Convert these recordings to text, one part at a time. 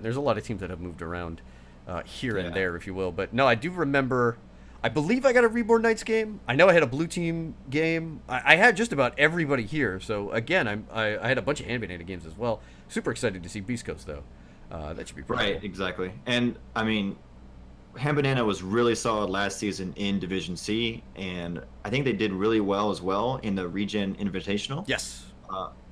There's a lot of teams that have moved around here and there, if you will. But no, I do remember. I believe I got a Reborn Knights game. I know I had a Blue Team game. I had just about everybody here. So again, I had a bunch of hand banana games as well. Super excited to see Beast Coast though. That should be pretty Right, cool. exactly. And I mean, Ham Banana was really solid last season in Division C, and I think they did really well as well in the Region Invitational. Yes,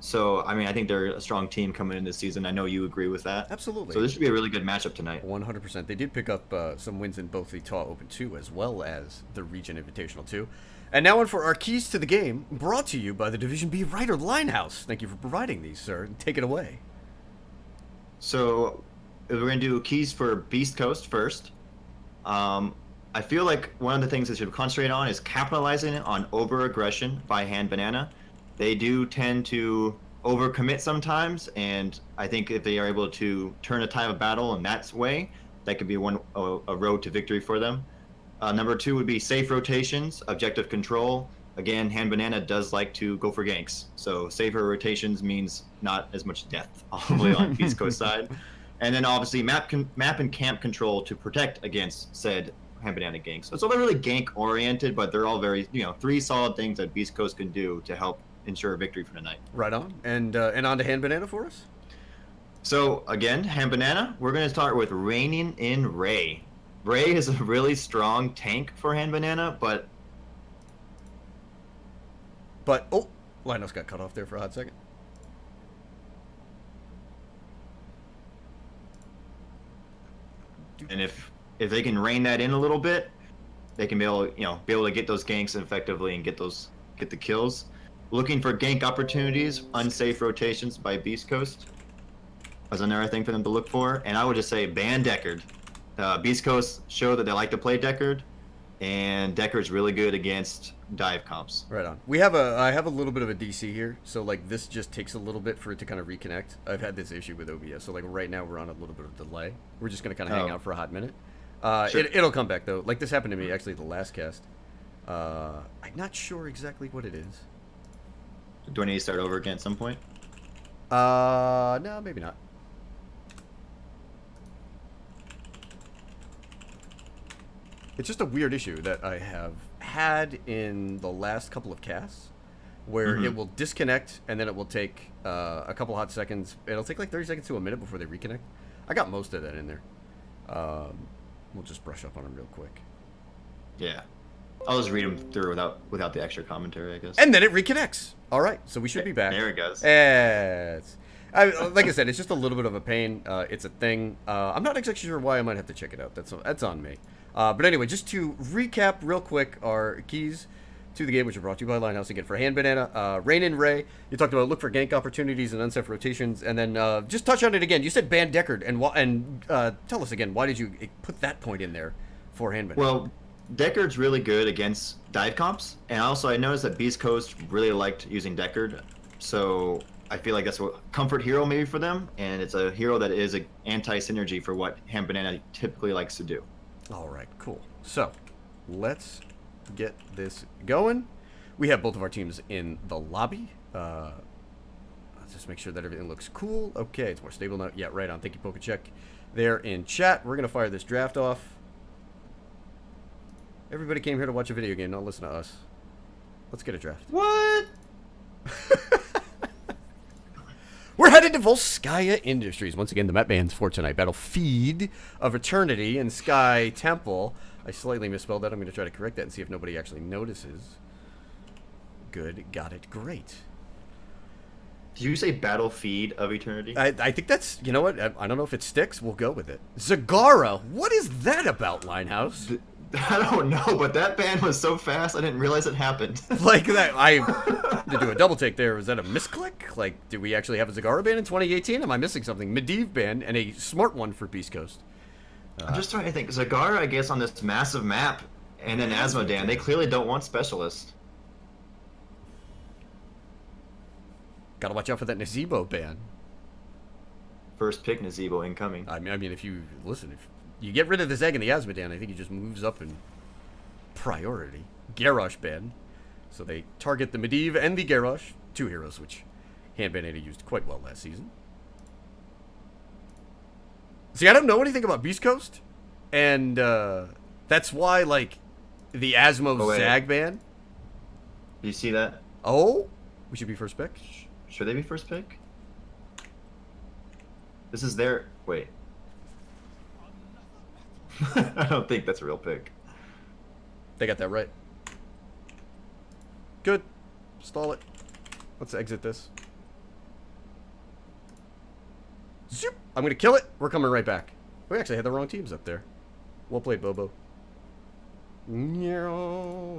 So, I mean, I think they're a strong team coming in this season. I know you agree with that. So absolutely. this should be a really good matchup tonight. 100%. They did pick up some wins in both the TAW Open 2 as well as the Region Invitational 2. And now on for our keys to the game, brought to you by the Division B Writer Linehouse. Thank you for providing these, sir. Take it away. So we're going to do keys for Beast Coast first. I feel like one of the things that should concentrate on is capitalizing on over-aggression by Hand Banana. They do tend to overcommit sometimes, and I think if they are able to turn a tide of battle in that way, that could be a road to victory for them. Number two would be safe rotations, objective control. Again, Hand Banana does like to go for ganks, so safer rotations means not as much death all the way on Beast Coast side. And then obviously map and camp control to protect against said Hand Banana ganks. So it's all really gank oriented, but they're all very, three solid things that Beast Coast can do to help ensure a victory for the night. Right on. And on to Hand Banana for us? So again, Hand Banana, we're going to start with Reigning in Ray. Ray is a really strong tank for Hand Banana, but oh, Linus got cut off there for a hot second. and if they can rein that in a little bit, they can be able to get those ganks effectively and get the kills. Looking for gank opportunities, unsafe rotations by Beast Coast as another thing for them to look for. And I would just say ban Deckard. Beast Coast show that they like to play Deckard, and Deckard's really good against dive comps. Right on. I have a little bit of a DC here, so like this just takes a little bit for it to kind of reconnect. I've had this issue with OBS, so like right now we're on a little bit of delay. We're just gonna kind of hang out for a hot minute. Sure. It'll come back though. Like this happened to me actually the last cast. I'm not sure exactly what it is. Do I need to start over again at some point? No, maybe not. It's just a weird issue that I have had in the last couple of casts where it will disconnect and then it will take a couple hot seconds. It'll take like 30 seconds to a minute before they reconnect. I got most of that in there. We'll just brush up on them real quick. Yeah. I'll just read them through without the extra commentary, I guess. And then it reconnects. All right, so we should be back. There it goes. Like I said, it's just a little bit of a pain. It's a thing. I'm not exactly sure why. I might have to check it out. That's on me. But anyway, just to recap real quick, our keys to the game, which are brought to you by Linehouse again for Hand Banana, Rain and Ray. You talked about look for gank opportunities and unsafe rotations, and then just touch on it again. You said ban Deckard, and tell us again, why did you put that point in there for Hand Banana? Well, Deckard's really good against dive comps, and also I noticed that Beast Coast really liked using Deckard, so I feel like that's a comfort hero maybe for them, and it's a hero that is an anti-synergy for what Ham Banana typically likes to do. All right, cool. So, let's get this going. We have both of our teams in the lobby. Let's just make sure that everything looks cool. Okay, it's more stable now. Yeah, right on. Thank you, Pokechek. There in chat. We're going to fire this draft off. Everybody came here to watch a video game, not listen to us. Let's get a draft. What? We're headed to Volskaya Industries. Once again, the map bands for tonight. Battlefield of Eternity and Sky Temple. I slightly misspelled that. I'm going to try to correct that and see if nobody actually notices. Good. Got it. Great. Did you say Battlefield of Eternity? I think that's, you know what? I don't know if it sticks. We'll go with it. Zagara. What is that about, Linehouse? I don't know, but that band was so fast, I didn't realize it happened. Like that, I to do a double take there. Was that a misclick? Like, did we actually have a Zagara band in 2018? Am I missing something? Medivh band and a smart one for Beast Coast. I'm just trying to think. Zagara, I guess, on this massive map, and then Asmodan, they clearly don't want specialists. Gotta watch out for that Nazebo band. First pick Nazebo incoming. I mean, if you listen, if you get rid of this egg in the Asmodan, I think he just moves up in priority. Garrosh band. So they target the Medivh and the Garrosh, two heroes which Hand Banana used quite well last season. See, I don't know anything about Beast Coast, and that's why, like, the Asmo Zag ban. Do you see that? Oh, we should be first pick. Should they be first pick? This is their... Wait. I don't think that's a real pick. They got that right. Good. Stall it. Let's exit this. Zoop. I'm going to kill it. We're coming right back. We actually had the wrong teams up there. Well played, Bobo.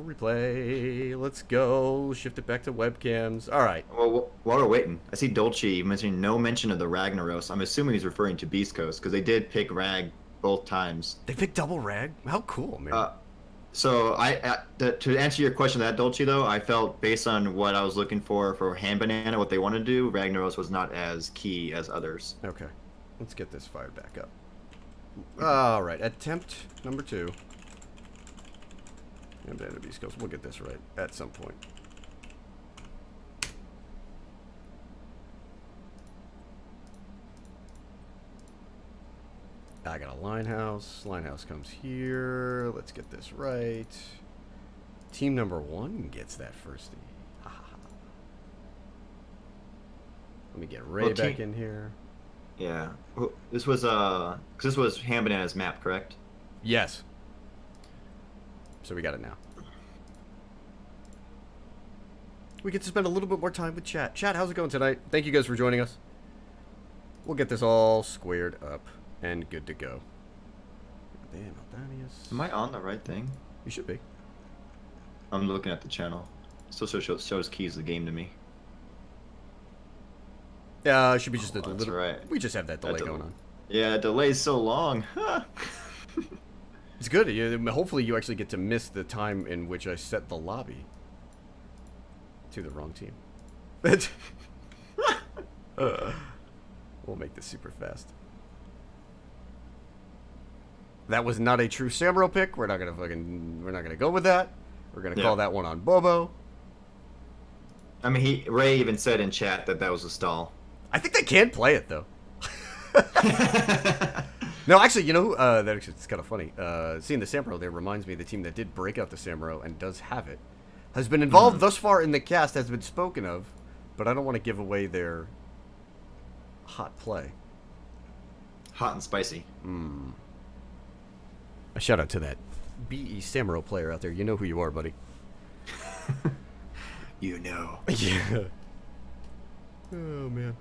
Replay. Let's go. Shift it back to webcams. All right. Well, while we're waiting, I see Dolce mentioning no mention of the Ragnaros. I'm assuming he's referring to Beast Coast because they did pick Rag both times. They picked double Rag? How cool, man. So to answer your question, that Dolce though, I felt based on what I was looking for Hand Banana, what they want to do, Ragnaros was not as key as others. Okay. Let's get this fired back up. All right. Attempt number 2. And Banana Beast Coast. We'll get this right at some point. I got a Linehouse. Linehouse comes here. Let's get this right. Team number 1 gets that firstie. Let me get Ray back in here. Yeah. This was cause this was Hand Banana's map, correct? Yes. So we got it now. We get to spend a little bit more time with chat. Chat, how's it going tonight? Thank you guys for joining us. We'll get this all squared up and good to go. Damn, Aldanius. Am I on the right thing? You should be. I'm looking at the channel. It still shows keys the game to me. Yeah, it should be just a that's little. Right. We just have that delay going on. Yeah, delay's so long. It's good. Hopefully you actually get to miss the time in which I set the lobby to the wrong team. We'll make this super fast. That was not a true Samro pick. We're not gonna go with that. We're gonna call that one on Bobo. I mean, Ray even said in chat that was a stall. I think they can play it though. No, actually, you know, that actually, it's kind of funny. Seeing the Samro there reminds me of the team that did break out the Samro and does have it. Has been involved thus far in the cast, has been spoken of, but I don't want to give away their hot play. Hot and spicy. A shout out to that B East Samro player out there. You know who you are, buddy. You know. Yeah. Oh, man.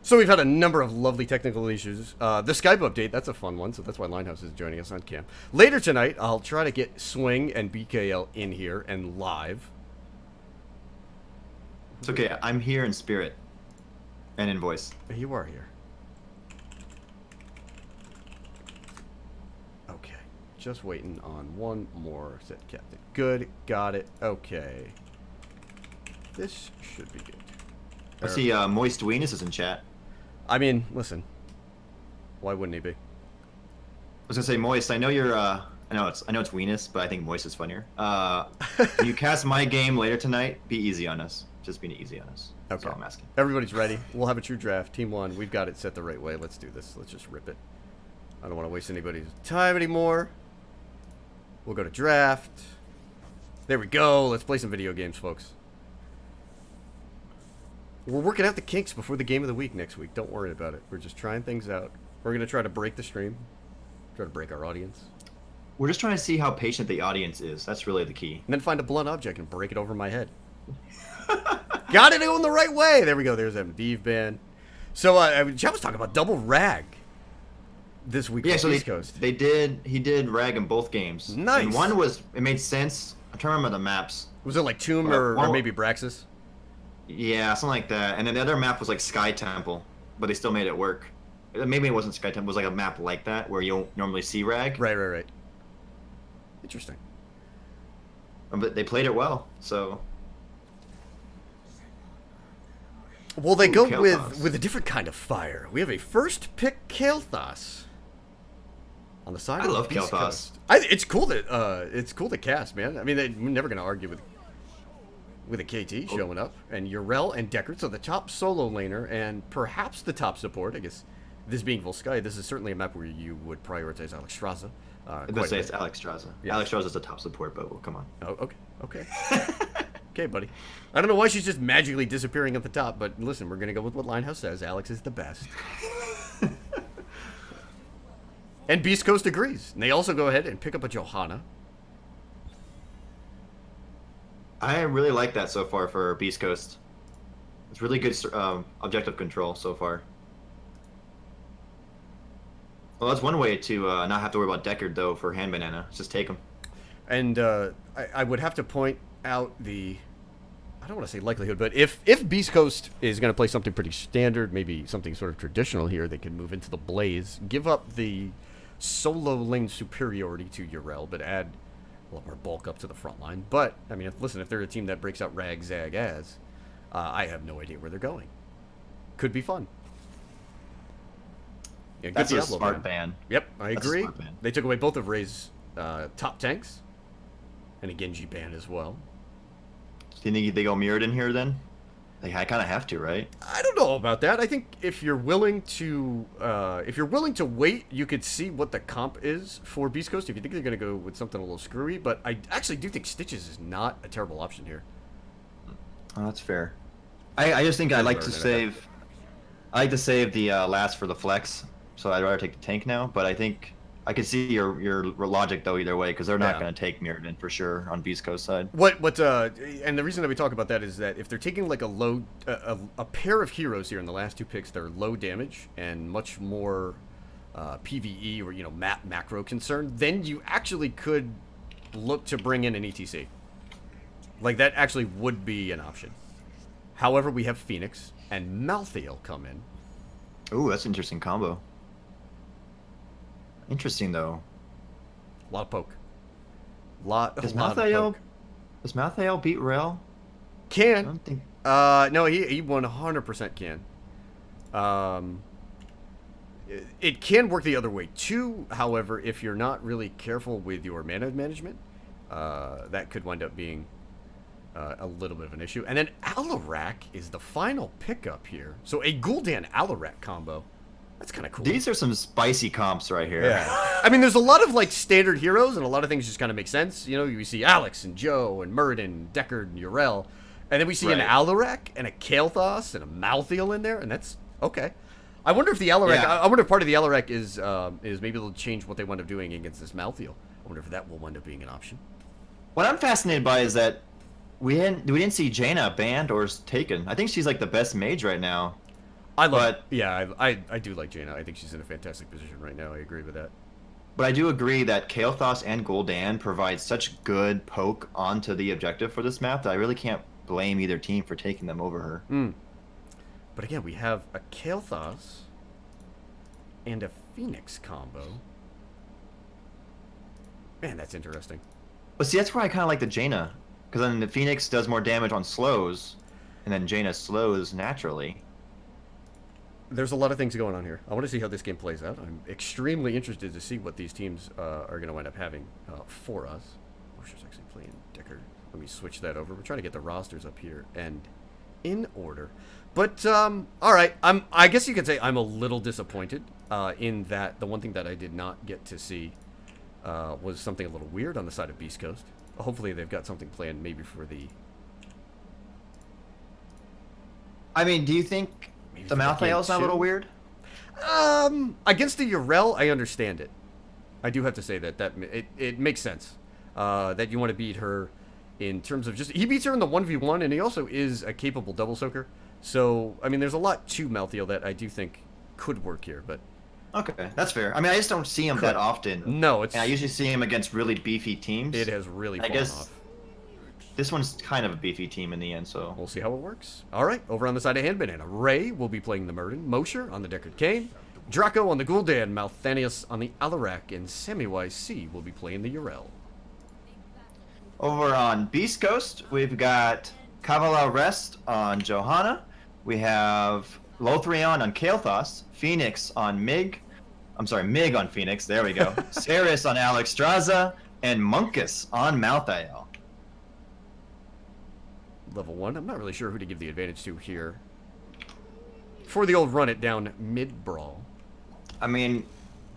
So we've had a number of lovely technical issues. The Skype update, that's a fun one, so that's why Linehouse is joining us on cam. Later tonight, I'll try to get Swing and BKL in here and live. It's okay, I'm here in spirit. And in voice. You are here. Okay. Just waiting on one more set captain. Good, got it. Okay. This should be good. I see Moist Weenus is in chat. I mean, listen. Why wouldn't he be? I was gonna say, Moist, I know you're I know it's Weenus, but I think Moist is funnier. When you cast my game later tonight, be easy on us. Just be easy on us. Okay. That's all I'm asking. Everybody's ready. We'll have a true draft. Team 1, we've got it set the right way. Let's do this. Let's just rip it. I don't want to waste anybody's time anymore. We'll go to draft. There we go. Let's play some video games, folks. We're working out the kinks before the game of the week next week. Don't worry about it. We're just trying things out. We're going to try to break the stream. Try to break our audience. We're just trying to see how patient the audience is. That's really the key. And then find a blunt object and break it over my head. Got it going the right way. There we go. There's that Div ban. So Chad was talking about double Rag this week. Yeah, on so East Coast. he did Rag in both games. Nice. And one was, it made sense. I'm trying to remember the maps. Was it like Tomb or maybe Braxis? Yeah, something like that. And then the other map was like Sky Temple, but they still made it work. Maybe it wasn't Sky Temple. It was like a map like that where you don't normally see Rag. Right. Interesting. But they played it well, so. Well, they go Kael'thas. with a different kind of fire. We have a first pick Kael'thas on the side. I of love the East Kael'thas. Coast. It's cool to cast, man. I mean, they're never gonna argue with a KT showing up, and Urel and Deckard, so the top solo laner and perhaps the top support. I guess This being Volskaya, this is certainly a map where you would prioritize Alex Straza. I was gonna say it's Alex Straza. Yeah. Alex Straza's the top support, but well, come on. Oh, okay, okay. Okay, buddy. I don't know why she's just magically disappearing at the top, but listen, we're gonna go with what Linehouse says. Alex is the best. And Beast Coast agrees. And they also go ahead and pick up a Johanna. I really like that so far for Beast Coast. It's really good objective control so far. Well, that's one way to not have to worry about Deckard, though, for Hand Banana. Just take him. And I would have to point out the... I don't want to say likelihood, but if Beast Coast is going to play something pretty standard, maybe something sort of traditional here, they can move into the Blaze, give up the solo lane superiority to Yrel, but add a lot more bulk up to the front line. But, I mean, listen, if they're a team that breaks out Rag, Zag, Az, I have no idea where they're going. Could be fun. Yeah, That's a smart ban. Yep, I agree. Smart ban. They took away both of Ray's top tanks, and a Genji ban as well. Do you think they go mirrored in here then? I kind of have to, right? I don't know about that. I think if you're willing to wait, you could see what the comp is for Beast Coast. If you think they're going to go with something a little screwy, but I actually do think Stitches is not a terrible option here. Oh, that's fair. I just think I like to save the last for the flex, so I'd rather take the tank now. But I think I can see your logic though either way, because they're not going to take mirrored in for sure on Beast Coast side. And the reason that we talk about that is that if they're taking like a pair of heroes here in the last two picks that are low damage and much more PvE or map macro concern, then you actually could look to bring in an ETC. Like that actually would be an option. However, we have Phoenix and Malthael come in. Ooh, that's an interesting combo. Interesting though. A lot of poke. Does Malthael beat Rel? Can. I don't think. No, he 100% can. It can work the other way too. However, if you're not really careful with your mana management, that could wind up being a little bit of an issue. And then Alarak is the final pickup here. So a Gul'dan Alarak combo. That's kind of cool. These are some spicy comps right here. Yeah. I mean, there's a lot of like standard heroes, and a lot of things just kind of make sense. You see Alex and Joe and Muradin, Deckard and Yrel, and then we see an Alarak and a Kael'thas and a Malthael in there, and that's okay. I wonder if the Alarak. Yeah. I wonder if part of the Alarak is maybe they'll change what they wind up doing against this Malthael. I wonder if that will wind up being an option. What I'm fascinated by is that we didn't see Jaina banned or taken. I think she's like the best mage right now. I do like Jaina. I think she's in a fantastic position right now. I agree with that. But I do agree that Kael'thas and Gul'dan provide such good poke onto the objective for this map that I really can't blame either team for taking them over her. But again, we have a Kael'thas and a Phoenix combo. Man, that's interesting. But see, that's where I kind of like the Jaina. Because then the Phoenix does more damage on slows, and then Jaina slows naturally. There's a lot of things going on here. I want to see how this game plays out. I'm extremely interested to see what these teams are going to wind up having for us. Mosher's actually playing Deckard. Let me switch that over. We're trying to get the rosters up here and in order. But, all right. I guess you could say I'm a little disappointed in that the one thing that I did not get to see was something a little weird on the side of Beast Coast. Hopefully they've got something planned maybe for the... I mean, do you think... The Malthael's not a little weird? Against the Yrel, I understand it. I do have to say that it makes sense. That you want to beat her in terms of just... He beats her in the 1v1, and he also is a capable double soaker. So, I mean, there's a lot to Malthael that I do think could work here, but... Okay, that's fair. I mean, I just don't see him that often. No, it's... And I usually see him against really beefy teams. It has really fallen off. This one's kind of a beefy team in the end, so... We'll see how it works. All right, over on the side of Hand Banana, Ray will be playing the Muradin, Mosher on the Deckard Cain, Draco on the Gul'dan, Malthanius on the Alarak, and Sammy C will be playing the Yrel. Over on Beast Coast, we've got Kavala Rest on Johanna. We have Lothrion on Kael'thas, Phoenix on Mig on Phoenix, there we go. Ceres on Alex Straza, and Monkus on Malthael. Level 1. I'm not really sure who to give the advantage to here. For the old run it down mid-brawl. I mean,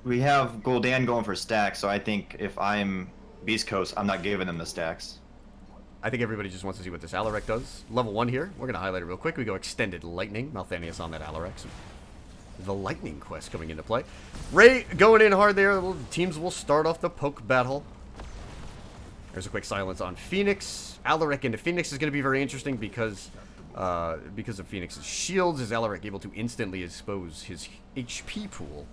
we have Gul'dan going for stacks, so I think if I'm Beast Coast, I'm not giving them the stacks. I think everybody just wants to see what this Alarak does. Level 1 here. We're going to highlight it real quick. We go Extended Lightning. Malthanius on that Alarak. So the Lightning Quest coming into play. Ray going in hard there. The teams will start off the poke battle. There's a quick silence on Phoenix. Alarak into Phoenix is going to be very interesting because of Phoenix's shields. Is Alarak able to instantly expose his HP pool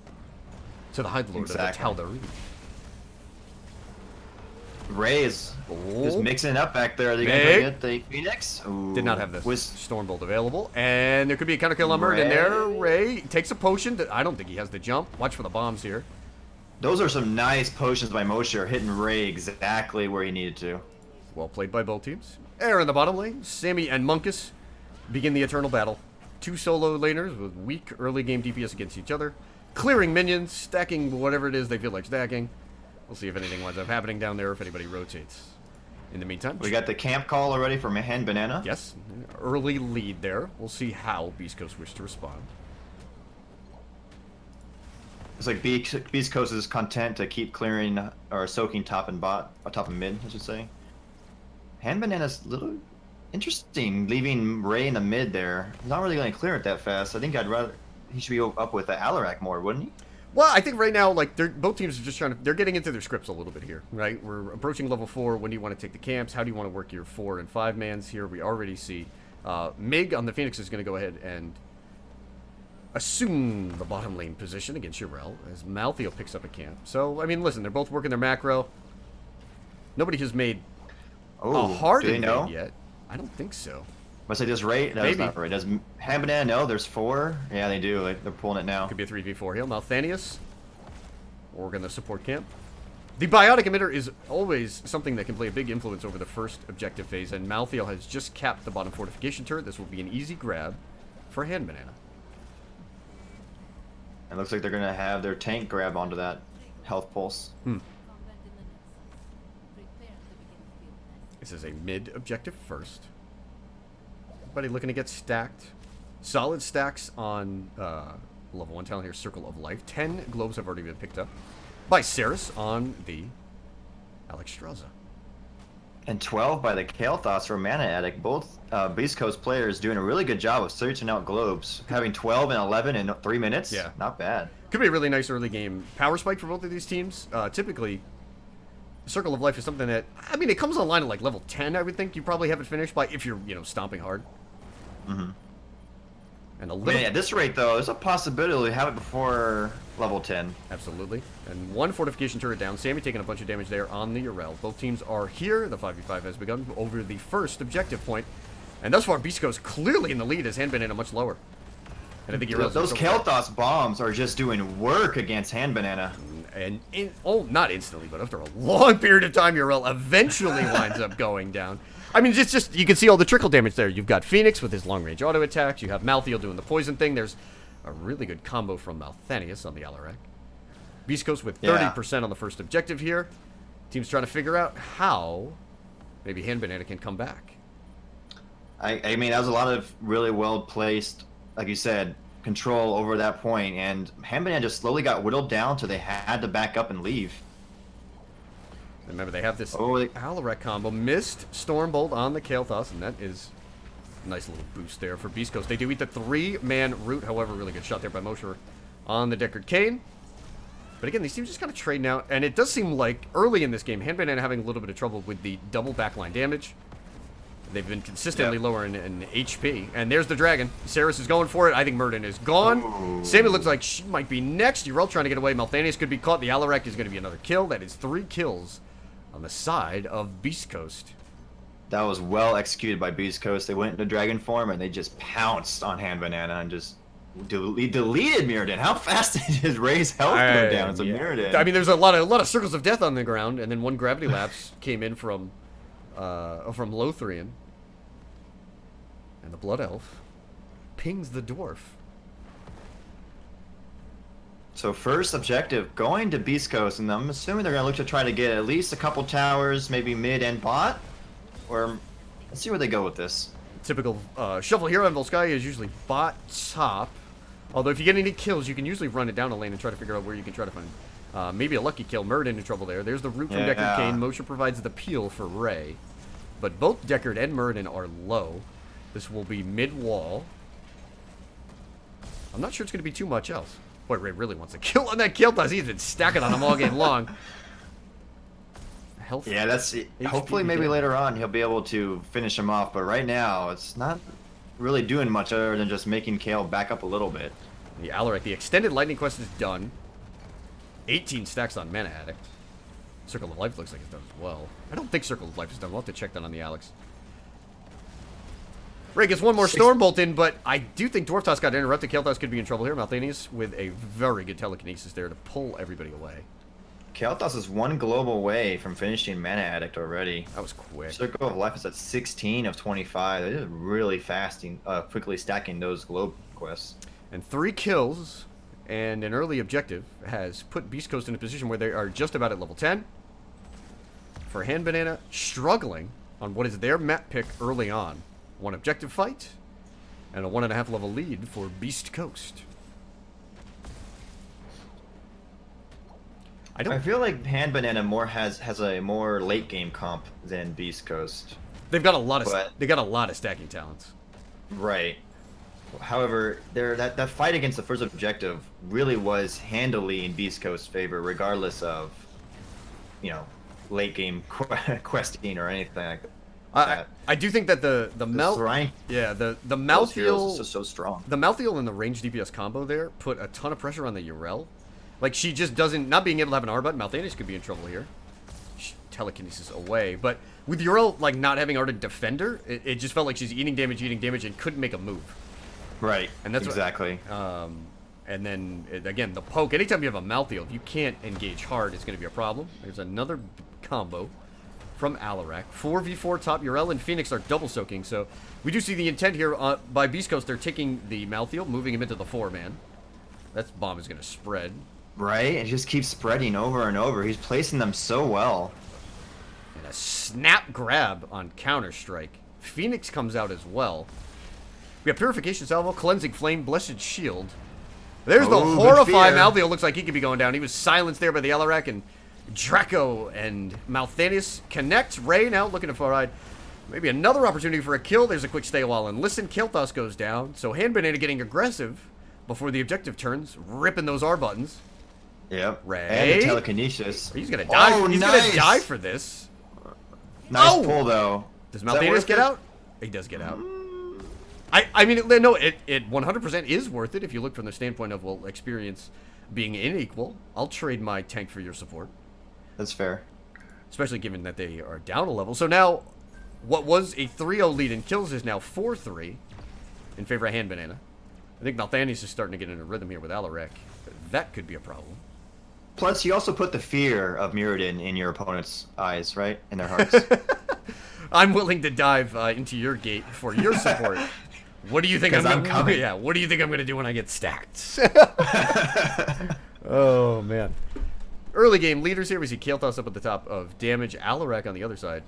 to the Hide Lord of the Tal'Darim? Ray is mixing it up back there. Are they going to get the Phoenix? Ooh. Did not have the Stormbolt available. And there could be a counter kill on Murd in there. Ray takes a potion. I don't think he has the jump. Watch for the bombs here. Those are some nice potions by Mosher, hitting Ray exactly where he needed to. Well played by both teams. Air in the bottom lane. Sammy and Munkus begin the eternal battle. Two solo laners with weak early game DPS against each other. Clearing minions, stacking whatever it is they feel like stacking. We'll see if anything winds up happening down there, if anybody rotates. In the meantime, we got the camp call already for Hand Banana. Yes, early lead there. We'll see how Beast Coast wish to respond. It's like Beast Coast is content to keep clearing or soaking top and top and mid, I should say. Hand Banana's a little interesting, leaving Ray in the mid there. He's not really going to clear it that fast. I think he should be up with the Alarak more, wouldn't he? Well, I think right now, like, both teams are just they're getting into their scripts a little bit here, right? We're approaching level 4. When do you want to take the camps? How do you want to work your 4 and 5 mans here? We already see Mig on the Phoenix is going to go ahead and assume the bottom lane position against Urel as Maltheo picks up a camp. So, I mean, listen, they're both working their macro. Nobody has made a hard invade yet. I don't think so. Must I just rate? No, that's not right. Does Hand Banana know there's 4? Yeah, they do. Like, they're pulling it now. Could be a 3v4 heal. Malthanius. Organ the support camp. The biotic emitter is always something that can play a big influence over the first objective phase, and Maltheo has just capped the bottom fortification turret. This will be an easy grab for Hand Banana. It looks like they're going to have their tank grab onto that health pulse. This is a mid objective first. Everybody looking to get stacked. Solid stacks on level 1 talent here, Circle of Life. 10 globes have already been picked up by Ceres on the Alexstrasza. And 12 by the Kael'thas for Mana Addict. Both Beast Coast players doing a really good job of searching out globes. Having 12 and 11 in 3 minutes? Yeah. Not bad. Could be a really nice early game power spike for both of these teams. Typically, Circle of Life is something that, I mean, it comes online at like level 10, I would think. You probably have it finished by, if you're, stomping hard. Mm-hmm. And a little... at this rate, though, there's a possibility to have it before level 10. Absolutely. And one fortification turret down. Sammy taking a bunch of damage there on the Urel. Both teams are here. The 5v5 has begun over the first objective point. And thus far, Beast Coast clearly in the lead as Hand Banana much lower. And I think those Kael'thas bombs are just doing work against Hand Banana. And, not instantly, but after a long period of time, Urel eventually winds up going down. I mean, it's just, you can see all the trickle damage there. You've got Phoenix with his long-range auto attacks. You have Maltheo doing the poison thing. There's a really good combo from Malthanius on the Alarak. Beast Coast with 30% on the first objective here. Team's trying to figure out how maybe Hand Banana can come back. I mean, that was a lot of really well-placed, like you said, control over that point, and Hand Banana just slowly got whittled down till they had to back up and leave. Remember, they have this Alarak combo. Missed Stormbolt on the Kael'thas, and that is a nice little boost there for Beast Coast. They do eat the 3-man root, however, really good shot there by Mosher on the Deckard Cain. But again, these teams just kind of trading out, and it does seem like early in this game, Hand Banana having a little bit of trouble with the double backline damage. They've been consistently lower in HP. And there's the dragon. Ceres is going for it. I think Murden is gone. Sammy looks like she might be next. Urel trying to get away. Malthanius could be caught. The Alarak is going to be another kill. That is 3 kills on the side of Beast Coast. That was well executed by Beast Coast. They went into dragon form and they just pounced on Hand Banana and just deleted Mirrodin. How fast did his Ray's health go down as a Mirrodin? I mean, there's a lot of circles of death on the ground, and then one gravity lapse came in from Lothrian. And the Blood Elf pings the dwarf. So first objective, going to Beast Coast, and I'm assuming they're going to look to try to get at least a couple towers, maybe mid and bot. Or, let's see where they go with this. Typical shuffle here on Volskaya is usually bot top. Although if you get any kills, you can usually run it down a lane and try to figure out where you can try to find maybe a lucky kill. Murd into trouble there. There's the root from Deckard Cain. Mosher provides the peel for Ray. But both Deckard and Murden are low. This will be mid-wall. I'm not sure it's going to be too much else. Boy, Ray really wants a kill on that Kael'thas. He's been stacking on him all game long. Health. Yeah, that's it. Hopefully maybe later on he'll be able to finish him off, but right now it's not really doing much other than just making Kael back up a little bit. The Alarak, the extended lightning quest is done. 18 stacks on Mana Addict. Circle of Life looks like it's done as well. I don't think Circle of Life is done. We'll have to check that on the Alex. Ray gets one more Stormbolt in, but I do think Dwarf Toss got interrupted. Kael'thas could be in trouble here. Malthanius with a very good telekinesis there to pull everybody away. Kael'thas is one globe away from finishing Mana Addict already. That was quick. Circle of Life is at 16 of 25. They did really fast, quickly stacking those globe quests. And 3 kills and an early objective has put Beast Coast in a position where they are just about at level 10. For Hand Banana, struggling on what is their map pick early on. 1 objective fight, and a 1.5 level lead for Beast Coast. I feel like Hand Banana has a more late game comp than Beast Coast. They've got a lot of stacking talents. Right. However, that fight against the first objective really was handily in Beast Coast's favor, regardless of, you know, late game questing or anything like that. I do think that the Malthael is just so strong. The Malthael and the range DPS combo there put a ton of pressure on the Yrel. Like, she just doesn't, not being able to have an R button, Malthanius could be in trouble here. Telekinesis away, but with Yrel like not having Ardent Defender, it just felt like she's eating damage, and couldn't make a move. Right. And that's exactly. And then again, the poke. Anytime you have a Malthael, if you can't engage hard, it's going to be a problem. There's another combo from Alarak. 4v4 top. Yrel and Phoenix are double soaking, so we do see the intent here by Beast Coast. They're taking the Malthael, moving him into the 4-man. That bomb is going to spread. Right, it just keeps spreading over and over. He's placing them so well. And a snap grab on Counter-Strike. Phoenix comes out as well. We have Purification Salvo, Cleansing Flame, Blessed Shield. There's the horrifying Malthael. Looks like he could be going down. He was silenced there by the Alarak, and Draco and Malthanius connect. Ray now looking to far-eyed. Maybe another opportunity for a kill. There's a quick stay a while and listen. Kael'thas goes down. So Hand Banana getting aggressive before the objective turns, ripping those R buttons. Yep. Ray. And the telekinesis. He's gonna die. Oh, He's nice. gonna die for this. Nice pull though. Does Malthanius get out? He does get out. I mean, no, it 100% is worth it if you look from the standpoint of, well, experience being unequal. I'll trade my tank for your support. That's fair. Especially given that they are down a level. So now, what was a 3-0 lead in kills is now 4-3 in favor of Hand Banana. I think Malthanius is starting to get in a rhythm here with Alarak. That could be a problem. Plus, you also put the fear of Mirrodin in your opponent's eyes, right? In their hearts. I'm willing to dive into your gate for your support. What do you think I'm coming? Yeah, what do you think I'm gonna do when I get stacked? Oh man. Early game leaders here. We see Kael'thas up at the top of damage. Alarak on the other side.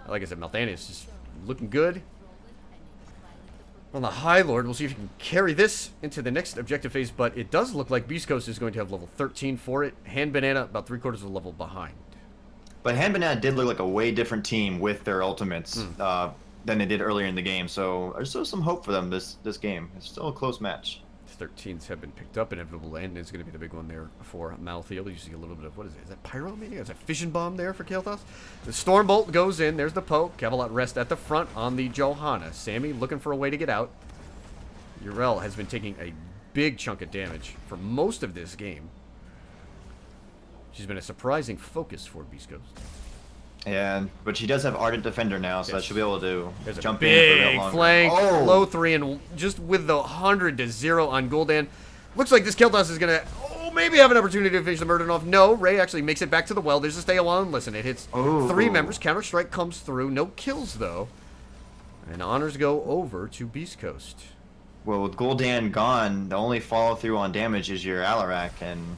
Like I said, Malthanius is looking good. On the High Lord, we'll see if he can carry this into the next objective phase, but it does look like Beast Coast is going to have level 13 for it. Hand Banana about 3/4 of a level behind. But Hand Banana did look like a way different team with their ultimates than they did earlier in the game, so there's still some hope for them this game. It's still a close match. 13s have been picked up. Inevitable End is going to be the big one there for Malthael. You see a little bit of, what is it? Is that Pyromania? Is that Fission Bomb there for Kael'thas? The Stormbolt goes in. There's the poke. Cavalot rest at the front on the Johanna. Sammy looking for a way to get out. Yrel has been taking a big chunk of damage for most of this game. She's been a surprising focus for Beast Coast. Yeah, but she does have Ardent Defender now, so that she'll be able to jump in for a bit longer. Flank, low 3, and just with the 100-0 on Gul'dan. Looks like this Kael'thas is going to, maybe have an opportunity to finish the Murder off. No, Ray actually makes it back to the well. There's a stay a while and listen. It hits 3 members. Counter-Strike comes through. No kills, though. And honors go over to Beast Coast. Well, with Gul'dan gone, the only follow-through on damage is your Alarak, and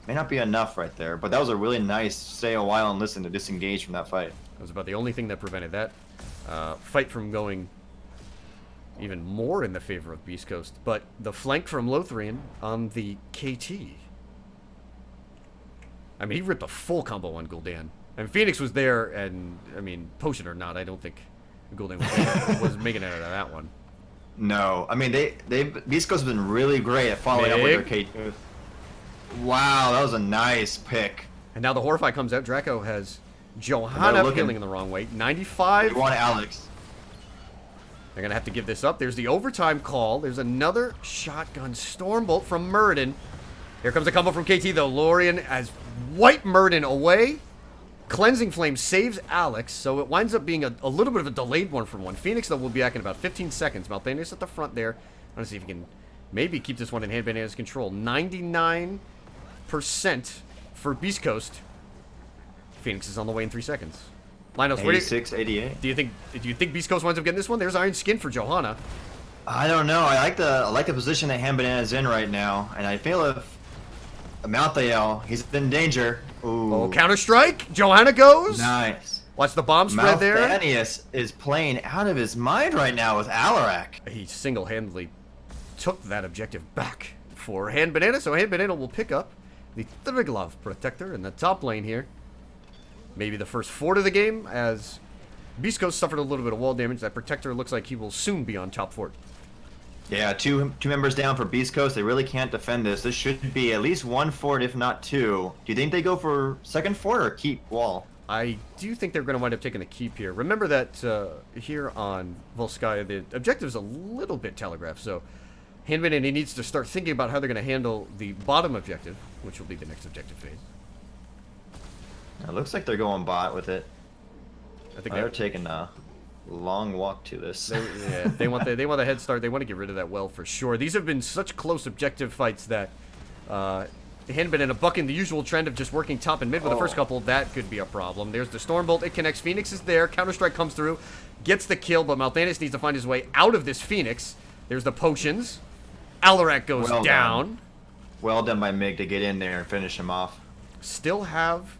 may not be enough right there. But that was a really nice stay a while and listen to disengage from that fight. That was about the only thing that prevented that fight from going even more in the favor of Beast Coast. But the flank from Lothrian on the KT. I mean, he ripped a full combo on Gul'dan. And Phoenix was there, and, I mean, potion or not, I don't think Gul'dan was making it out of that one. No. I mean, Beast Coast has been really great at following up with their KT. Wow, that was a nice pick. And now the Horrify comes out. Draco has Johanna healing in the wrong way. 95. You want Alex. They're going to have to give this up. There's the overtime call. There's another shotgun Stormbolt from Muradin. Here comes a combo from KT, though. Lorien has wiped Muradin away. Cleansing Flame saves Alex, so it winds up being a little bit of a delayed one from one. Phoenix, though, will be back in about 15 seconds. Malthanius at the front there. I want to see if he can maybe keep this one in Hand Banana's control. 99% for Beast Coast. Phoenix is on the way in 3 seconds. Linus, 86, 88. Do you think Beast Coast winds up getting this one? There's Iron Skin for Johanna. I don't know. I like the position that Hand Banana's in right now, and I feel if Malthael, he's in danger. Ooh. Oh, Counter-Strike. Johanna goes. Nice. Watch the bomb spread there. Malthanius is playing out of his mind right now with Alarak. He single-handedly took that objective back for Hand Banana, so Hand Banana will pick up the Triglav Protector in the top lane here. Maybe the first fort of the game, as Beast Coast suffered a little bit of wall damage. That Protector looks like he will soon be on top fort. Yeah, two members down for Beast Coast. They really can't defend this. This should be at least one fort, if not two. Do you think they go for second fort or keep wall? I do think they're going to wind up taking a keep here. Remember that here on Volskaya, the objective's a little bit telegraphed, so Hand Banana needs to start thinking about how they're going to handle the bottom objective, which will be the next objective phase. It looks like they're going bot with it. I think they're taking a long walk to this. They want the head start. They want to get rid of that well for sure. These have been such close objective fights that Hand Banana bucking the usual trend of just working top and mid with the first couple. That could be a problem. There's the Stormbolt. It connects. Phoenix is there. Counter-Strike comes through. Gets the kill, but Malthanius needs to find his way out of this Phoenix. There's the potions. Alarak goes down. Well done by Mig to get in there and finish him off. Still have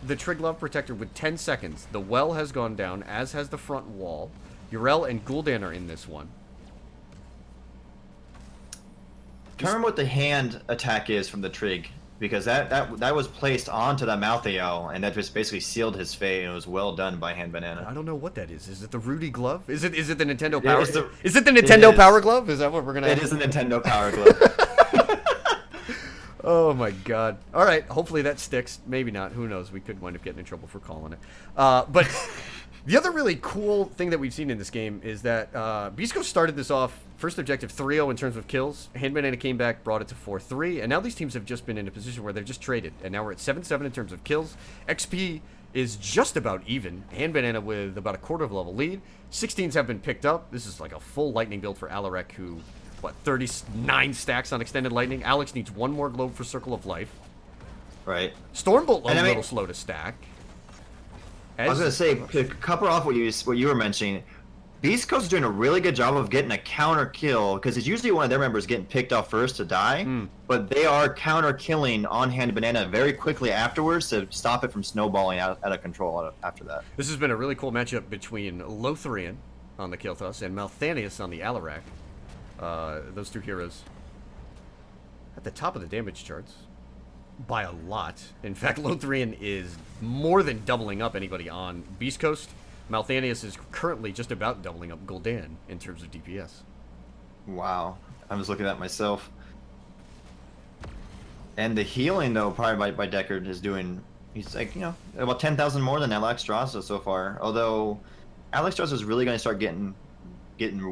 the Triglav Protector with 10 seconds. The well has gone down, as has the front wall. Yrel and Gul'dan are in this one. Determine what the hand attack is from the Trig, because that was placed onto the Malthael, and that just basically sealed his fate, and it was well done by Hand Banana. I don't know what that is. Is it the Rudy glove? Is it the Nintendo Power? Is it the Nintendo Power Glove? Is that what we're gonna? It is the Nintendo Power Glove. Oh my god. Alright, hopefully that sticks. Maybe not. Who knows? We could wind up getting in trouble for calling it. But the other really cool thing that we've seen in this game is that Beast Coast started this off, first objective 3-0 in terms of kills. Hand Banana came back, brought it to 4-3, and now these teams have just been in a position where they've just traded, and now we're at 7-7 in terms of kills. XP is just about even. Hand Banana with about a quarter of a level lead. 16s have been picked up. This is like a full lightning build for Alarak, who... 39 stacks on Extended Lightning. Alex needs one more globe for Circle of Life. Right. Stormbolt a little slow to stack. I was going to say, to cover off what you were mentioning, Beast Coast is doing a really good job of getting a counter kill, because it's usually one of their members getting picked off first to die, but they are counter killing on Hand Banana very quickly afterwards to stop it from snowballing out of control after that. This has been a really cool matchup between Lothrian on the Kilthus and Malthanius on the Alarak. Those two heroes at the top of the damage charts by a lot. In fact, Lothrian is more than doubling up anybody on Beast Coast. Malthanius is currently just about doubling up Gul'dan in terms of DPS. Wow. I was looking at that myself. And the healing, though, probably by Deckard is doing... He's like, you know, about 10,000 more than Alex Strasza so far. Although, Alex Strasza is really going to start getting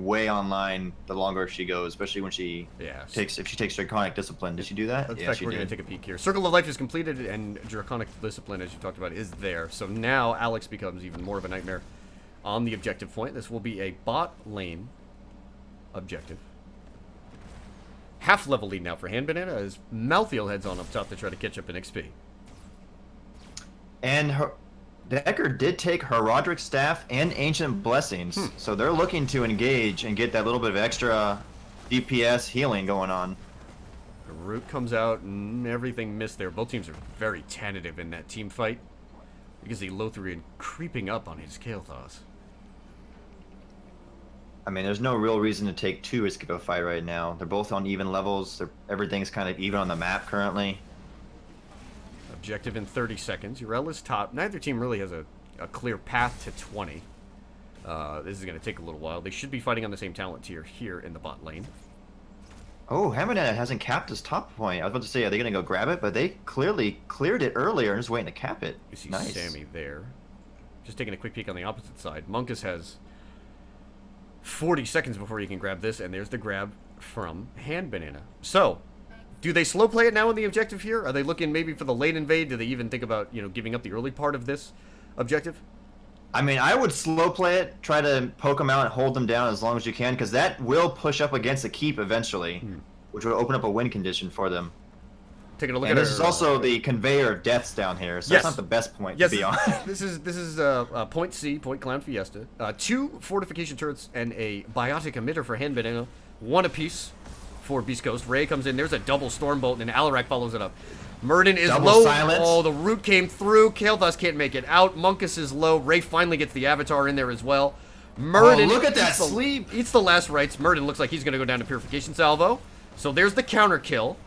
way online the longer she goes, especially when she takes Draconic Discipline. Did she do that? In fact, we're going to take a peek here. Circle of Life is completed, and Draconic Discipline, as you talked about, is there. So now Alex becomes even more of a nightmare on the objective point. This will be a bot lane objective. Half level lead now for Hand Banana as Malthael heads on up top to try to catch up in XP. And Deckard did take Herodric's Staff and Ancient Blessings, so they're looking to engage and get that little bit of extra DPS healing going on. The Root comes out and everything missed there. Both teams are very tentative in that team fight. You can see Lothrian creeping up on his Kael'thas. I mean, there's no real reason to take too risky of a fight right now. They're both on even levels. Everything's kind of even on the map currently. Objective in 30 seconds. Urel is top. Neither team really has a clear path to 20. This is going to take a little while. They should be fighting on the same talent tier here in the bot lane. Oh, Hammernet hasn't capped his top point. I was about to say, are they going to go grab it? But they clearly cleared it earlier and just waiting to cap it. You see Nice. Sammy there. Just taking a quick peek on the opposite side. Munkus has 40 seconds before he can grab this, and there's the grab from Hand Banana. So, do they slow play it now in the objective here? Are they looking maybe for the late invade? Do they even think about, giving up the early part of this objective? I mean, I would slow play it, try to poke them out and hold them down as long as you can, because that will push up against the keep eventually, which will open up a win condition for them. Taking a look And at this is also the conveyor of deaths down here, so Yes. that's not the best point Yes, to be on. this is Point C, Point Clown Fiesta. 2 fortification turrets and a biotic emitter for Hand Banana. 1 apiece for Beast Coast. Ray comes in. There's a double Stormbolt, and Alarak follows it up. Murden is Double low. silence. Oh, the root came through. Kael'thas can't make it out. Munkus is low. Ray finally gets the Avatar in there as well. Murden look at that eats the- sleep. Eats the last rites. Murden looks like he's going to go down to Purification Salvo. So there's the counter kill.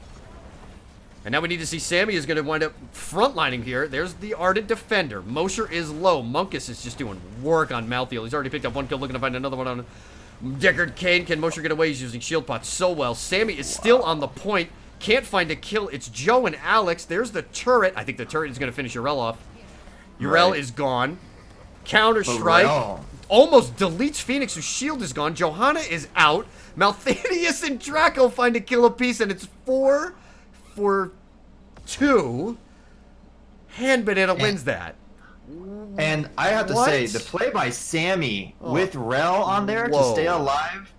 And now we need to see Sammy is going to wind up frontlining here. There's the Ardent Defender. Mosher is low. Munkus is just doing work on Malthael. He's already picked up 1 kill, looking to find another one on Deckard Cain. Can Mosher get away? He's using shield pots so well. Sammy is still on the point. Can't find a kill. It's Joe and Alex. There's the turret. I think the turret is going to finish Urel off. Urel is gone. Counter strike. Urel. Almost deletes Phoenix, whose shield is gone. Johanna is out. Malthanius and Draco find a kill apiece, and it's 4 for 2. Hand Banana wins that. And I have to What? say, the play by Sammy with Rel on there to Whoa. stay alive,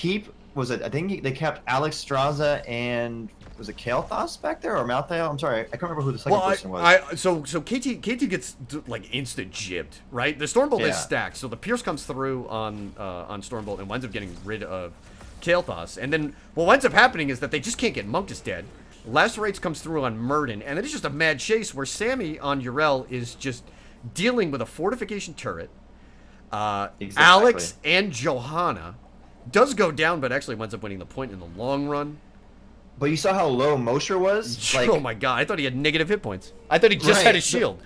I think they kept Alex Straza and, was it Kael'thas back there or Malthael? I'm sorry, I can't remember who the second person was. So KT gets like instant jibbed, right? The Stormbolt is Yeah. stacked, so the Pierce comes through on Stormbolt and winds up getting rid of Kael'thas. And then what winds up happening is that they just can't get Munkus dead. Lacerates comes through on Murden, and then it's just a mad chase where Sammy on Urel is just dealing with a fortification turret. Exactly. Alex and Johanna does go down, but actually winds up winning the point in the long run. But you saw how low Mosher was? Oh my god, I thought he had negative hit points. I thought he just Right. had his shield.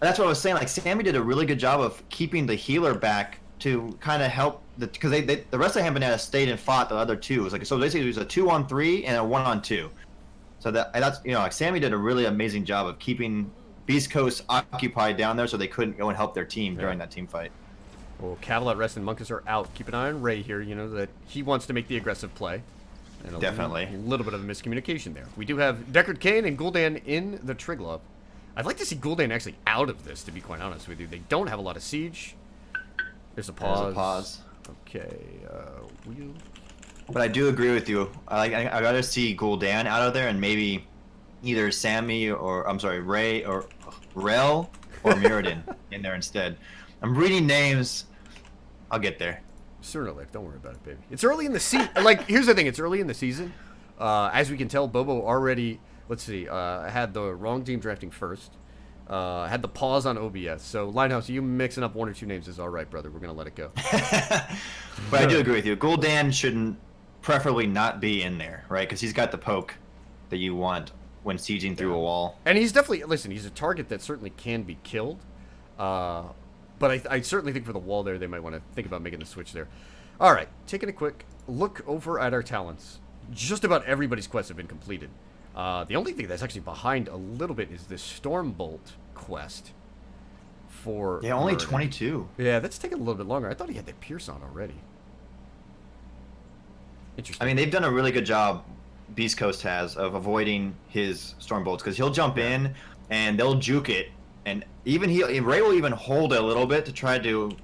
That's what I was saying. Like, Sammy did a really good job of keeping the healer back to kind of help because the rest of Hand Banana stayed and fought the other two. It was like, so basically it was a 2-on-3 and a 1-on-2. So that's like Sammy did a really amazing job of keeping Beast Coast occupied down there, so they couldn't go and help their team during that team fight. Well, Cattle at rest and Munkus are out. Keep an eye on Ray here. That he wants to make the aggressive play. And Definitely. A little bit of a miscommunication there. We do have Deckard Cain and Gul'dan in the Triglav. I'd like to see Gul'dan actually out of this, to be quite honest with you. They don't have a lot of siege. There's a pause. There's a pause. Okay. But I do agree with you. I gotta see Gul'dan out of there, and maybe either Sammy or Ray or Rel or Muradin in there instead. I'm reading names. I'll get there. Sooner or later. Don't worry about it, baby. It's early in the season. Like, here's the thing. It's early in the season. As we can tell, Bobo already, had the wrong team drafting first. Had the pause on OBS. So, Linehouse, you mixing up 1 or 2 names is all right, brother. We're going to let it go. But I do agree with you. Gul'dan shouldn't preferably not be in there, right? Because he's got the poke that you want when sieging through a wall. And he's definitely, listen, he's a target that certainly can be killed. But I certainly think for the wall there, they might want to think about making the switch there. All right, taking a quick look over at our talents. Just about everybody's quests have been completed. The only thing that's actually behind a little bit is this Stormbolt quest for Only Murder. 22. Yeah, that's taking a little bit longer. I thought he had that Pierce on already. Interesting. I mean, they've done a really good job, Beast Coast has, of avoiding his Stormbolts, because he'll jump in and they'll juke it, and Ray will even hold it a little bit to try to,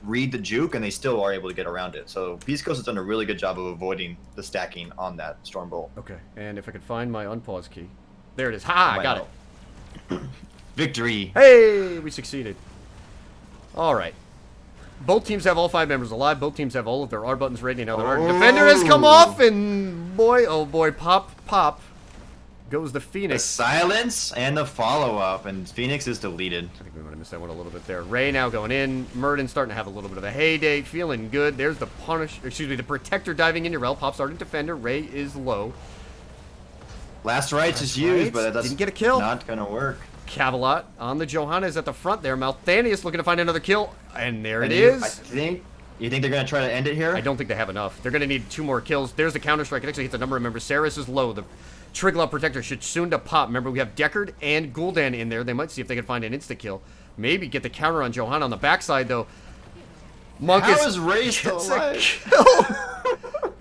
read the juke, and they still are able to get around it. So Beast Coast has done a really good job of avoiding the stacking on that Stormbolt. Okay, and if I could find my unpause key. There it is. Ha! I got it. Victory! Hey! We succeeded. Alright. Both teams have all 5 members alive. Both teams have all of their R buttons ready. Now their defender has come off, and boy, oh boy, pop. goes the The Phoenix. silence and the follow-up, and Phoenix is deleted. I think we might have missed that one a little bit there. Ray now going in. Murden starting to have a little bit of a heyday. Feeling good. There's the the Protector diving into Rel. Pops Ardent Defender. Ray is low. Last rights is used, but that's didn't get a kill. Not going to work. Cavalot on the Johanna is at the front there. Malthanius looking to find another kill. And there it is. You think they're going to try to end it here? I don't think they have enough. They're going to need 2 more kills. There's the counter-strike. It actually hits a number of members. Saris is low. The Triglav Protector should soon to pop. Remember, we have Deckard and Gul'dan in there. They might see if they can find an insta-kill. Maybe get the counter on Johanna on the backside, though. Monkus How is Ray still alive?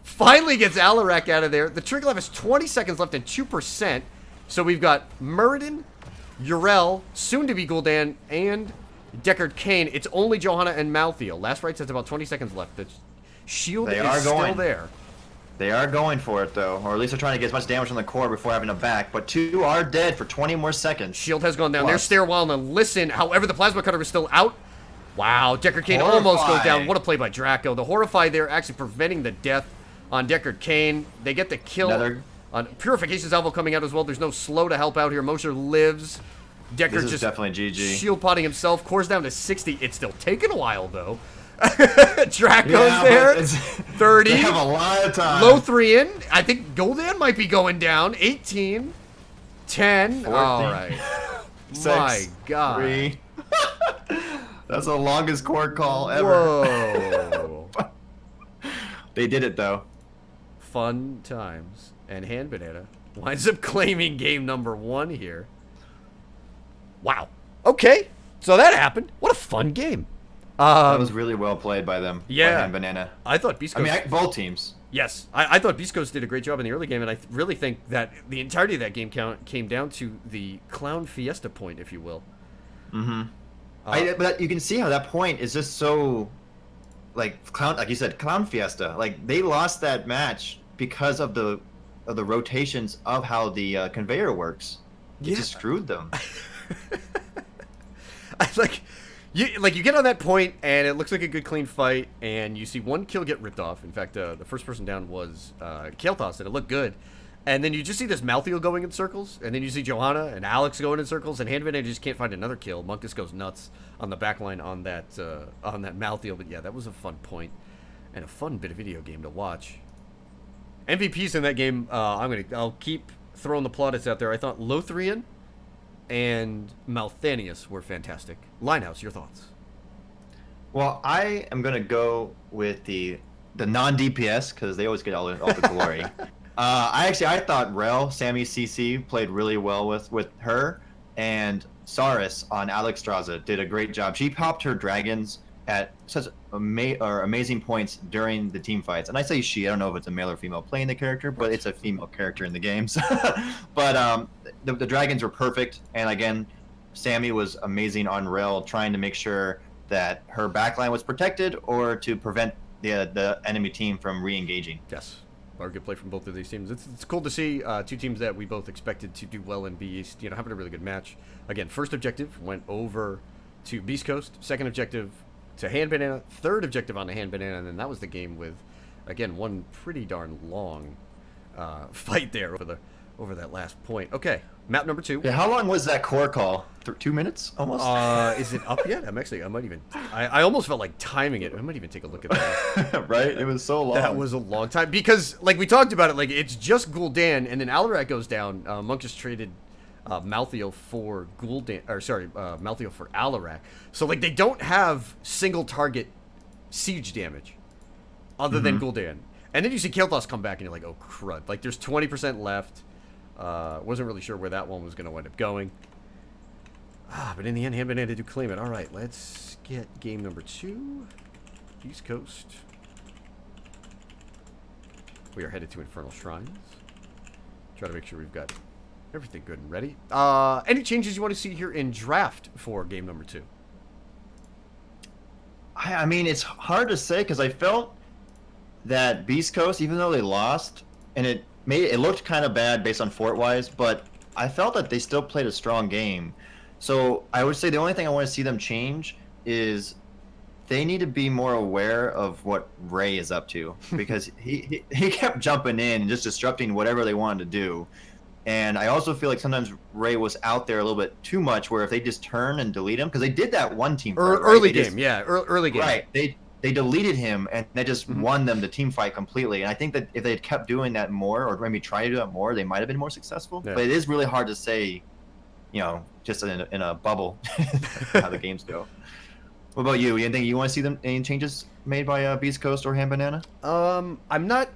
Finally gets Alarak out of there. The Triglav has 20 seconds left and 2%. So we've got Muradin, Yrel, soon to be Gul'dan, and Deckard Cain. It's only Johanna and Malthael. Last right says about 20 seconds left. The shield is still there. They are going for it, though. Or at least they're trying to get as much damage on the core before having a back. But 2 are dead for 20 more seconds. Shield has gone down. There's Stairwell and listen. However, the Plasma Cutter is still out. Wow, Deckard Cain almost goes down. What a play by Draco. The Horrify there actually preventing the death on Deckard Cain. They get the kill on Purification Salvo coming out as well. There's no slow to help out here. Mosher lives. Deckard this is just definitely GG. Shield potting himself. Core's down to 60. It's still taking a while, though. Draco's there. 30. They have a lot of time. Low 3 in. I think Gul'dan might be going down. 18. 10. 14. All right. 6, My God. 3. That's the longest core call ever. Whoa. They did it, though. Fun times. And Hand Banana winds up claiming game number 1 here. Wow. Okay. So that happened. What a fun game. That was really well played by them. Yeah. By Hand Banana. I thought Beast Coast... both teams. Yes. I thought Beast Coast did a great job in the early game, and I really think that the entirety of that game came down to the Clown Fiesta point, if you will. Mm-hmm. But you can see how that point is just so... like you said, Clown Fiesta. Like, they lost that match because of the rotations of how the conveyor works. It just screwed them. You get on that point, and it looks like a good, clean fight, and you see 1 kill get ripped off. In fact, the first person down was Kael'thas, and it looked good. And then you just see this Malthael going in circles, and then you see Johanna and Alex going in circles, and Handvan just can't find another kill. Monkus goes nuts on the backline on that Malthael. But yeah, that was a fun point and a fun bit of video game to watch. MVPs in that game, I'll keep throwing the plaudits out there. I thought Lothrian and Malthanius were fantastic. Linehouse, your thoughts? Well, I am gonna go with the non-DPS because they always get all the glory. I thought Rel, Sammy CC played really well with her, and Saris on Alexstrasza did a great job. She popped her dragons at such amazing points during the team fights. And I say she, I don't know if it's a male or female playing the character, but it's a female character in the games. But the dragons were perfect, and again, Sammy was amazing on Rel, trying to make sure that her backline was protected or to prevent the enemy team from re-engaging. Yes. Or good play from both of these teams. It's cool to see 2 teams that we both expected to do well in B East, having a really good match. Again, first objective went over to Beast Coast. Second objective to Hand Banana. Third objective on the Hand Banana, and then that was the game with, again, one pretty darn long fight there over that last point. Okay, map number 2. Yeah, how long was that core call? 2 minutes, almost? Is it up yet? I almost felt like timing it. I might even take a look at that. Right? It was so long. That was a long time. Because, like we talked about it, like it's just Gul'dan, and then Alarak goes down. Monk just traded Malthael for Malthael for Alarak. So, like, they don't have single target siege damage other than Gul'dan. And then you see Kael'thas come back, and you're like, oh, crud. Like, there's 20% left. Wasn't really sure where that one was going to wind up going. But in the end, Hand Banana did claim it. All right, let's get game number 2. East Coast. We are headed to Infernal Shrines. Try to make sure we've got everything good and ready. Any changes you want to see here in draft for game number 2? I mean, it's hard to say because I felt that Beast Coast, even though they lost, and it looked kind of bad based on fort-wise, but I felt that they still played a strong game. So I would say the only thing I want to see them change is they need to be more aware of what Ray is up to, because he kept jumping in and just disrupting whatever they wanted to do. And I also feel like sometimes Ray was out there a little bit too much, where if they just turn and delete him, because they did that one team fight, right? Early game, early game. Right. They deleted him, and that just won them the team fight completely. And I think that if they had kept doing that more, or maybe try to do that more, they might have been more successful. Yeah. But it is really hard to say, just in a bubble how the games go. What about you? You think you want to see any changes made by Beast Coast or Ham Banana? I'm not.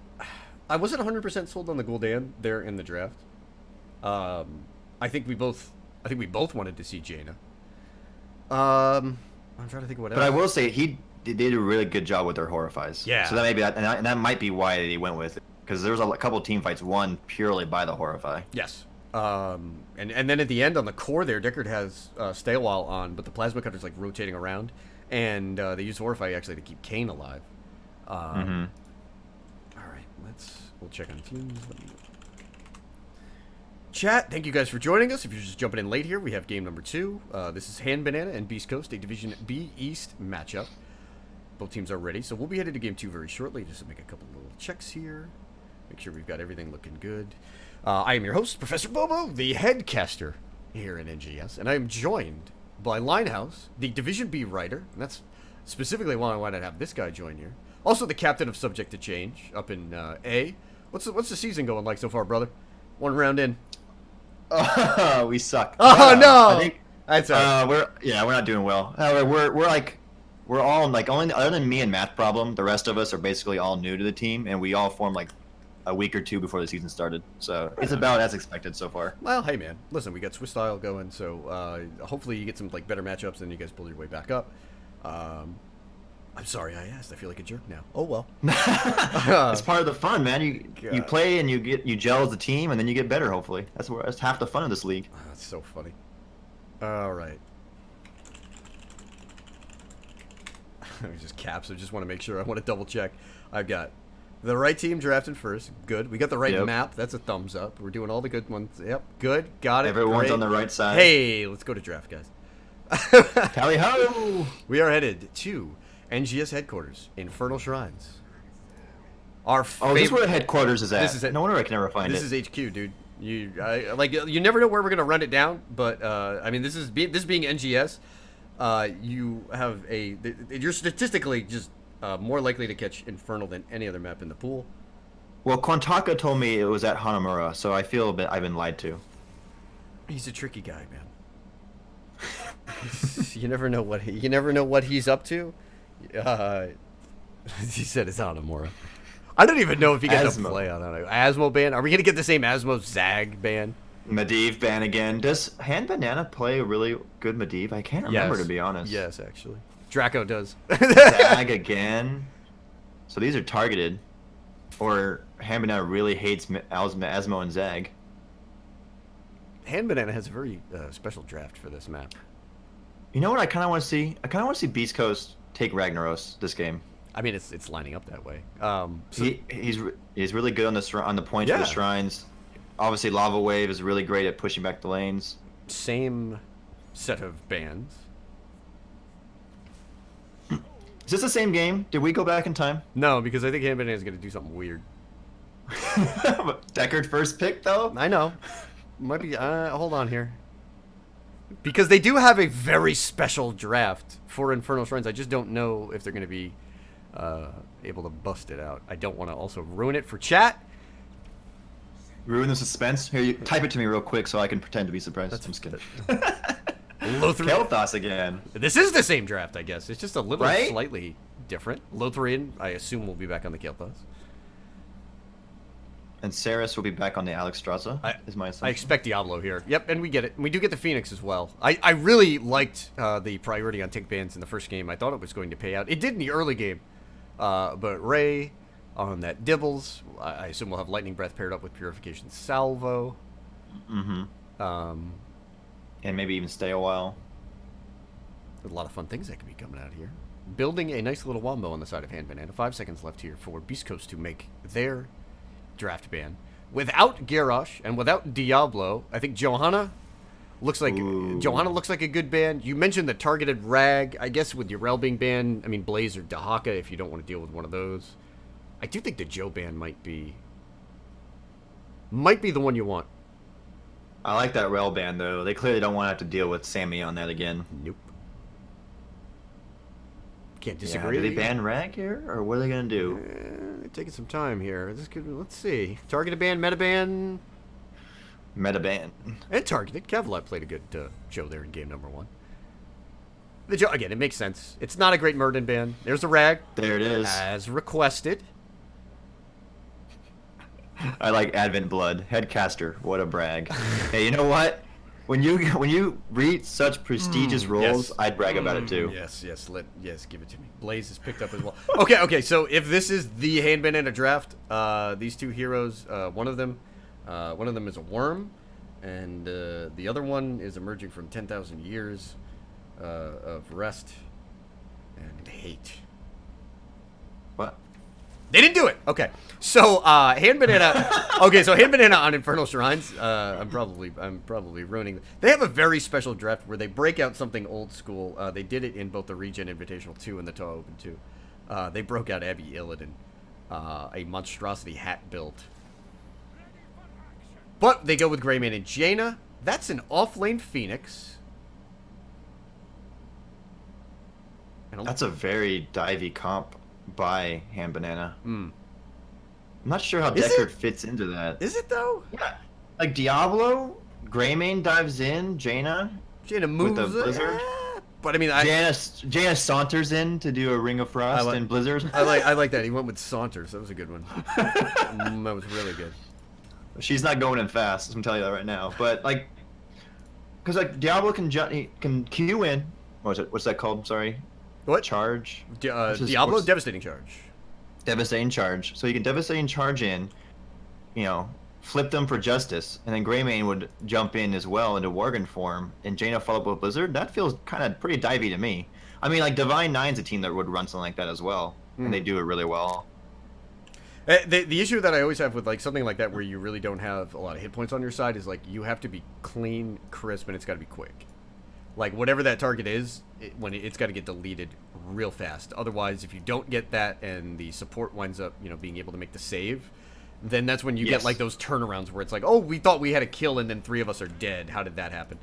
I wasn't 100% sold on the Gul'dan there in the draft. I think we both wanted to see Jaina. I'm trying to think of what else. But I will say they did a really good job with their Horrifies. Yeah. So that may be and that might be why they went with it, because there was a couple team fights won purely by the Horrify. Yes. And then at the end on the core there, Deckard has Stay a While on, but the Plasma Cutter's like rotating around, and they use Horrify actually to keep Kane alive. All right, we'll check on teams. Chat, thank you guys for joining us. If you're just jumping in late here, we have game number 2. This is Hand Banana and Beast Coast, a Division B East matchup. Both teams are ready, so we'll be headed to game 2 very shortly, just to make a couple little checks here. Make sure we've got everything looking good. I am your host, Professor Bobo, the head caster here in NGS, and I am joined by Linehouse, the Division B writer, and that's specifically why I wanted to have this guy join here. Also the captain of Subject to Change up in A. What's the season going like so far, brother? One round in. We suck. Oh no! I think that's we're not doing well. We're all like, only other than me and Math Problem, the rest of us are basically all new to the team, and we all formed like a week or two before the season started. So it's about as expected so far. Well, hey man, listen, we got Swiss style going, so hopefully you get some like better matchups, and you guys pull your way back up. I'm sorry I asked. I feel like a jerk now. Oh well. It's part of the fun, man. You play and you gel as a team, and then you get better. Hopefully, that's half the fun of this league. That's so funny. All right. Just caps. I just want to make sure. I want to double check. I've got the right team drafted first. Good. We got the right map. That's a thumbs up. We're doing all the good ones. Yep. Good. Got it. Everyone's Great. on the right side. Hey, let's go to draft, guys. Tally ho! We are headed to NGS headquarters, Infernal Shrines. This is where the headquarters is at. This is it. No wonder I can never find it. This is HQ, dude. You never know where we're gonna run it down, but I mean, this being NGS, you have you're statistically just more likely to catch Infernal than any other map in the pool. Well, Quantaka told me it was at Hanamura, so I feel I've been lied to. He's a tricky guy, man. You never know what he's up to. He said it's Hanamura. I don't even know if he gets to play on that. Asmo ban? Are we gonna get the same Asmo Zag ban? Medivh ban again. Does Hand Banana play a really good Medivh? I can't remember, to be honest. Yes, actually. Draco does. Zag again. So these are targeted. Or Hand Banana really hates Asmo and Zag. Hand Banana has a very special draft for this map. You know what I kind of want to see? I kind of want to see Beast Coast take Ragnaros this game. I mean, it's lining up that way. He's really good on the points for the shrines. Obviously, Lava Wave is really great at pushing back the lanes. Same set of bans. Is this the same game? Did we go back in time? No, because I think Hand Banana is going to do something weird. Deckard first pick, though? I know. Might be. Hold on here. Because they do have a very special draft for Infernal Shrines. I just don't know if they're going to be able to bust it out. I don't want to also ruin it for chat. Ruin the suspense? Here, you type it to me real quick so I can pretend to be surprised. I'm just kidding. Kel'Thas again. This is the same draft, I guess. It's just a little slightly different. Lotharian, I assume, will be back on the Kel'Thas. And Saris will be back on the Alexstrasza, is my assumption. I expect Diablo here. Yep, and we get it. We do get the Phoenix as well. I really liked the priority on tick bans in the first game. I thought it was going to pay out. It did in the early game. But Ray on that Dibbles, I assume we'll have Lightning Breath paired up with Purification Salvo. Mm-hmm. And maybe even stay a while. There's a lot of fun things that could be coming out here. Building a nice little wombo on the side of Hand Banana. 5 seconds left here for Beast Coast to make their draft ban. Without Garrosh and without Diablo, I think Johanna looks like a good ban. You mentioned the targeted Rag. I guess with your Rel being banned, I mean Blaze or Dahaka if you don't want to deal with one of those. I do think the Joe ban might be the one you want. I like that rail ban though. They clearly don't want to have to deal with Sammy on that again. Nope. Can't Yeah, disagree. do they ban Rag here, or what are they gonna do? They're taking some time here. This could. Let's see. Targeted ban, meta ban, Meta ban. and targeted. Kevlar played a good show there in game number 1. Again, it makes sense. It's not a great Murden ban. There's a Rag. There it is. As requested. I like Advent Blood. Headcaster. What a brag. Hey, you know what? When you read such prestigious roles, yes. I'd brag about it too. Yes, give it to me. Blaze is picked up as well. Okay, so if this is the hand banana draft, these two heroes, one of them is a worm, and the other one is emerging from 10,000 years of rest and hate. What? They didn't do it. Okay, so hand banana. Okay, so hand banana on Infernal Shrines. I'm probably ruining. They have a very special draft where they break out something old school. They did it in both the Regen Invitational 2 and the TOA Open 2. They broke out Abby Illidan, a monstrosity hat build. But they go with Greymane and Jaina. That's an off-lane Phoenix. That's a very divey comp by Hand Banana. I'm not sure how Deckard fits into that. Is it though? Yeah, like Diablo, Greymane dives in, Jaina moves with the Blizzard. But I mean, Jaina saunters in to do a Ring of Frost and Blizzard. I like that. He went with Saunters. That was a good one. That was really good. She's not going in fast. I'm telling you that right now. But like, because like Diablo can Q in. What's that called? Sorry. What? Charge? Diablo? Devastating Charge. Devastating Charge. So you can Devastating Charge in, flip them for Justice, and then Greymane would jump in as well into Worgen form, and Jaina follow up with Blizzard. That feels kind of pretty divey to me. I mean, like, Divine Nine's a team that would run something like that as well, and they do it really well. The issue that I always have with like something like that where you really don't have a lot of hit points on your side is like you have to be clean, crisp, and it's got to be quick. Like, whatever that target is, it's got to get deleted real fast. Otherwise, if you don't get that and the support winds up, being able to make the save, then that's when you get, like, those turnarounds where it's like, oh, we thought we had a kill and then 3 of us are dead. How did that happen?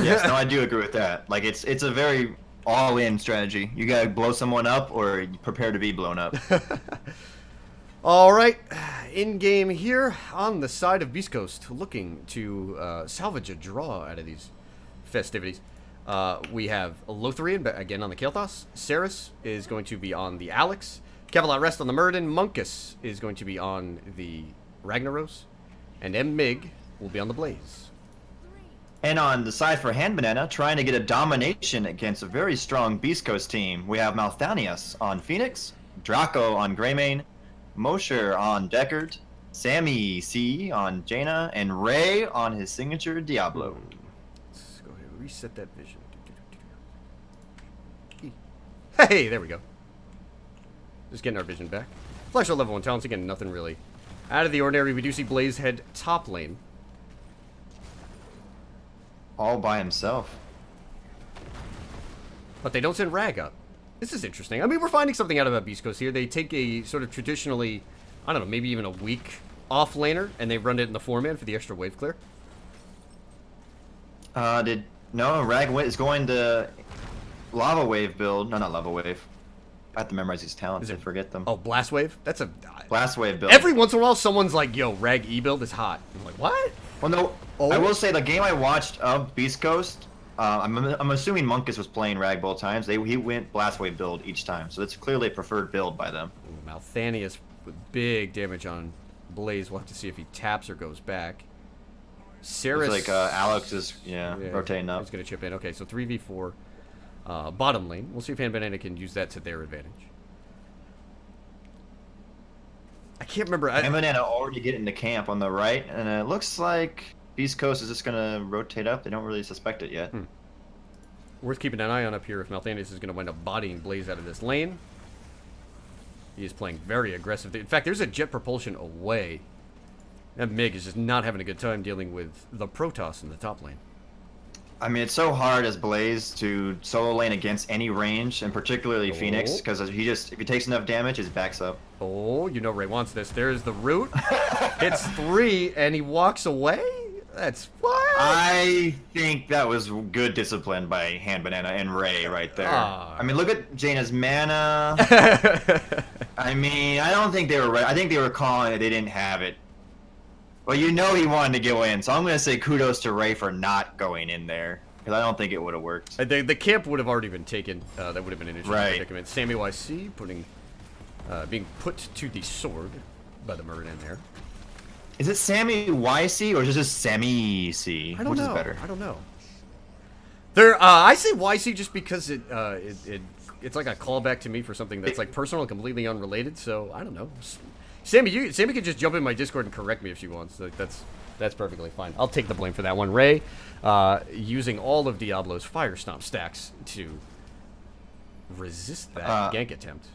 Yes, no, I do agree with that. Like, it's a very all-in strategy. You got to blow someone up or prepare to be blown up. All right, in-game here on the side of Beast Coast, looking to salvage a draw out of these festivities. We have Lothrian again on the Kael'thas. Ceres is going to be on the Alex. Kevlar Rest on the Murden. Munkus is going to be on the Ragnaros. And M-Mig will be on the Blaze. And on the side for Hand Banana, trying to get a domination against a very strong Beast Coast team, we have Malthanius on Phoenix, Draco on Greymane, Mosher on Deckard, Sammy C on Jaina, and Ray on his signature Diablo. Let's go ahead and reset that vision. Hey, there we go. Just getting our vision back. Flash level 1 talents, again, nothing really out of the ordinary. We do see Blaze head top lane. All by himself. But they don't send Rag up. This is interesting. I mean, we're finding something out about Beast Coast here. They take a sort of traditionally, I don't know, maybe even a weak off laner, and they run it in the 4-man for the extra wave clear. No, Rag is going to Lava Wave build. No, not Lava Wave. I have to memorize these talents and forget them. Oh, Blast Wave? That's a... Blast Wave build. Every once in a while, someone's like, yo, Rag E-build is hot. I'm like, what? Well, no, I will say the game I watched of Beast Coast, I'm assuming Munkus was playing Rag both times. He went Blast Wave build each time, so it's clearly a preferred build by them. Ooh, Malthanius with big damage on Blaze. We'll have to see if he taps or goes back. Ceres... It's like Alex is, rotating up. He's going to chip in. Okay, so 3v4 bottom lane. We'll see if Hand Banana can use that to their advantage. I can't remember. Hand Banana already get into camp on the right, and it looks like Beast Coast is just going to rotate up. They don't really suspect it yet. Worth keeping an eye on up here if Malthanius is going to wind up bodying Blaze out of this lane. He is playing very aggressive. In fact, there's a jet propulsion away. That Mig is just not having a good time dealing with the Protoss in the top lane. I mean, it's so hard as Blaze to solo lane against any range, and particularly Phoenix, because if he takes enough damage, his back's up. Oh, you know Ray wants this. There's the root. Hits 3, and he walks away. That's what? I think that was good discipline by Hand Banana and Ray right there. I mean, look at Jaina's mana. I mean, I don't think they were right. I think they were calling it. They didn't have it. Well, you know he wanted to go in, so I'm going to say kudos to Ray for not going in there. Because I don't think it would have worked. The camp would have already been taken. That would have been an interesting predicament. Sammy YC being put to the sword by the Murden there. Is it Sammy YC or is it just Sammy C? I don't Which know. is better? I don't know. I say YC just because it's like a callback to me for something that's like personal and completely unrelated. So I don't know. Sammy can just jump in my Discord and correct me if she wants. That's perfectly fine. I'll take the blame for that one. Ray, using all of Diablo's Fire Stomp stacks to resist that gank attempt.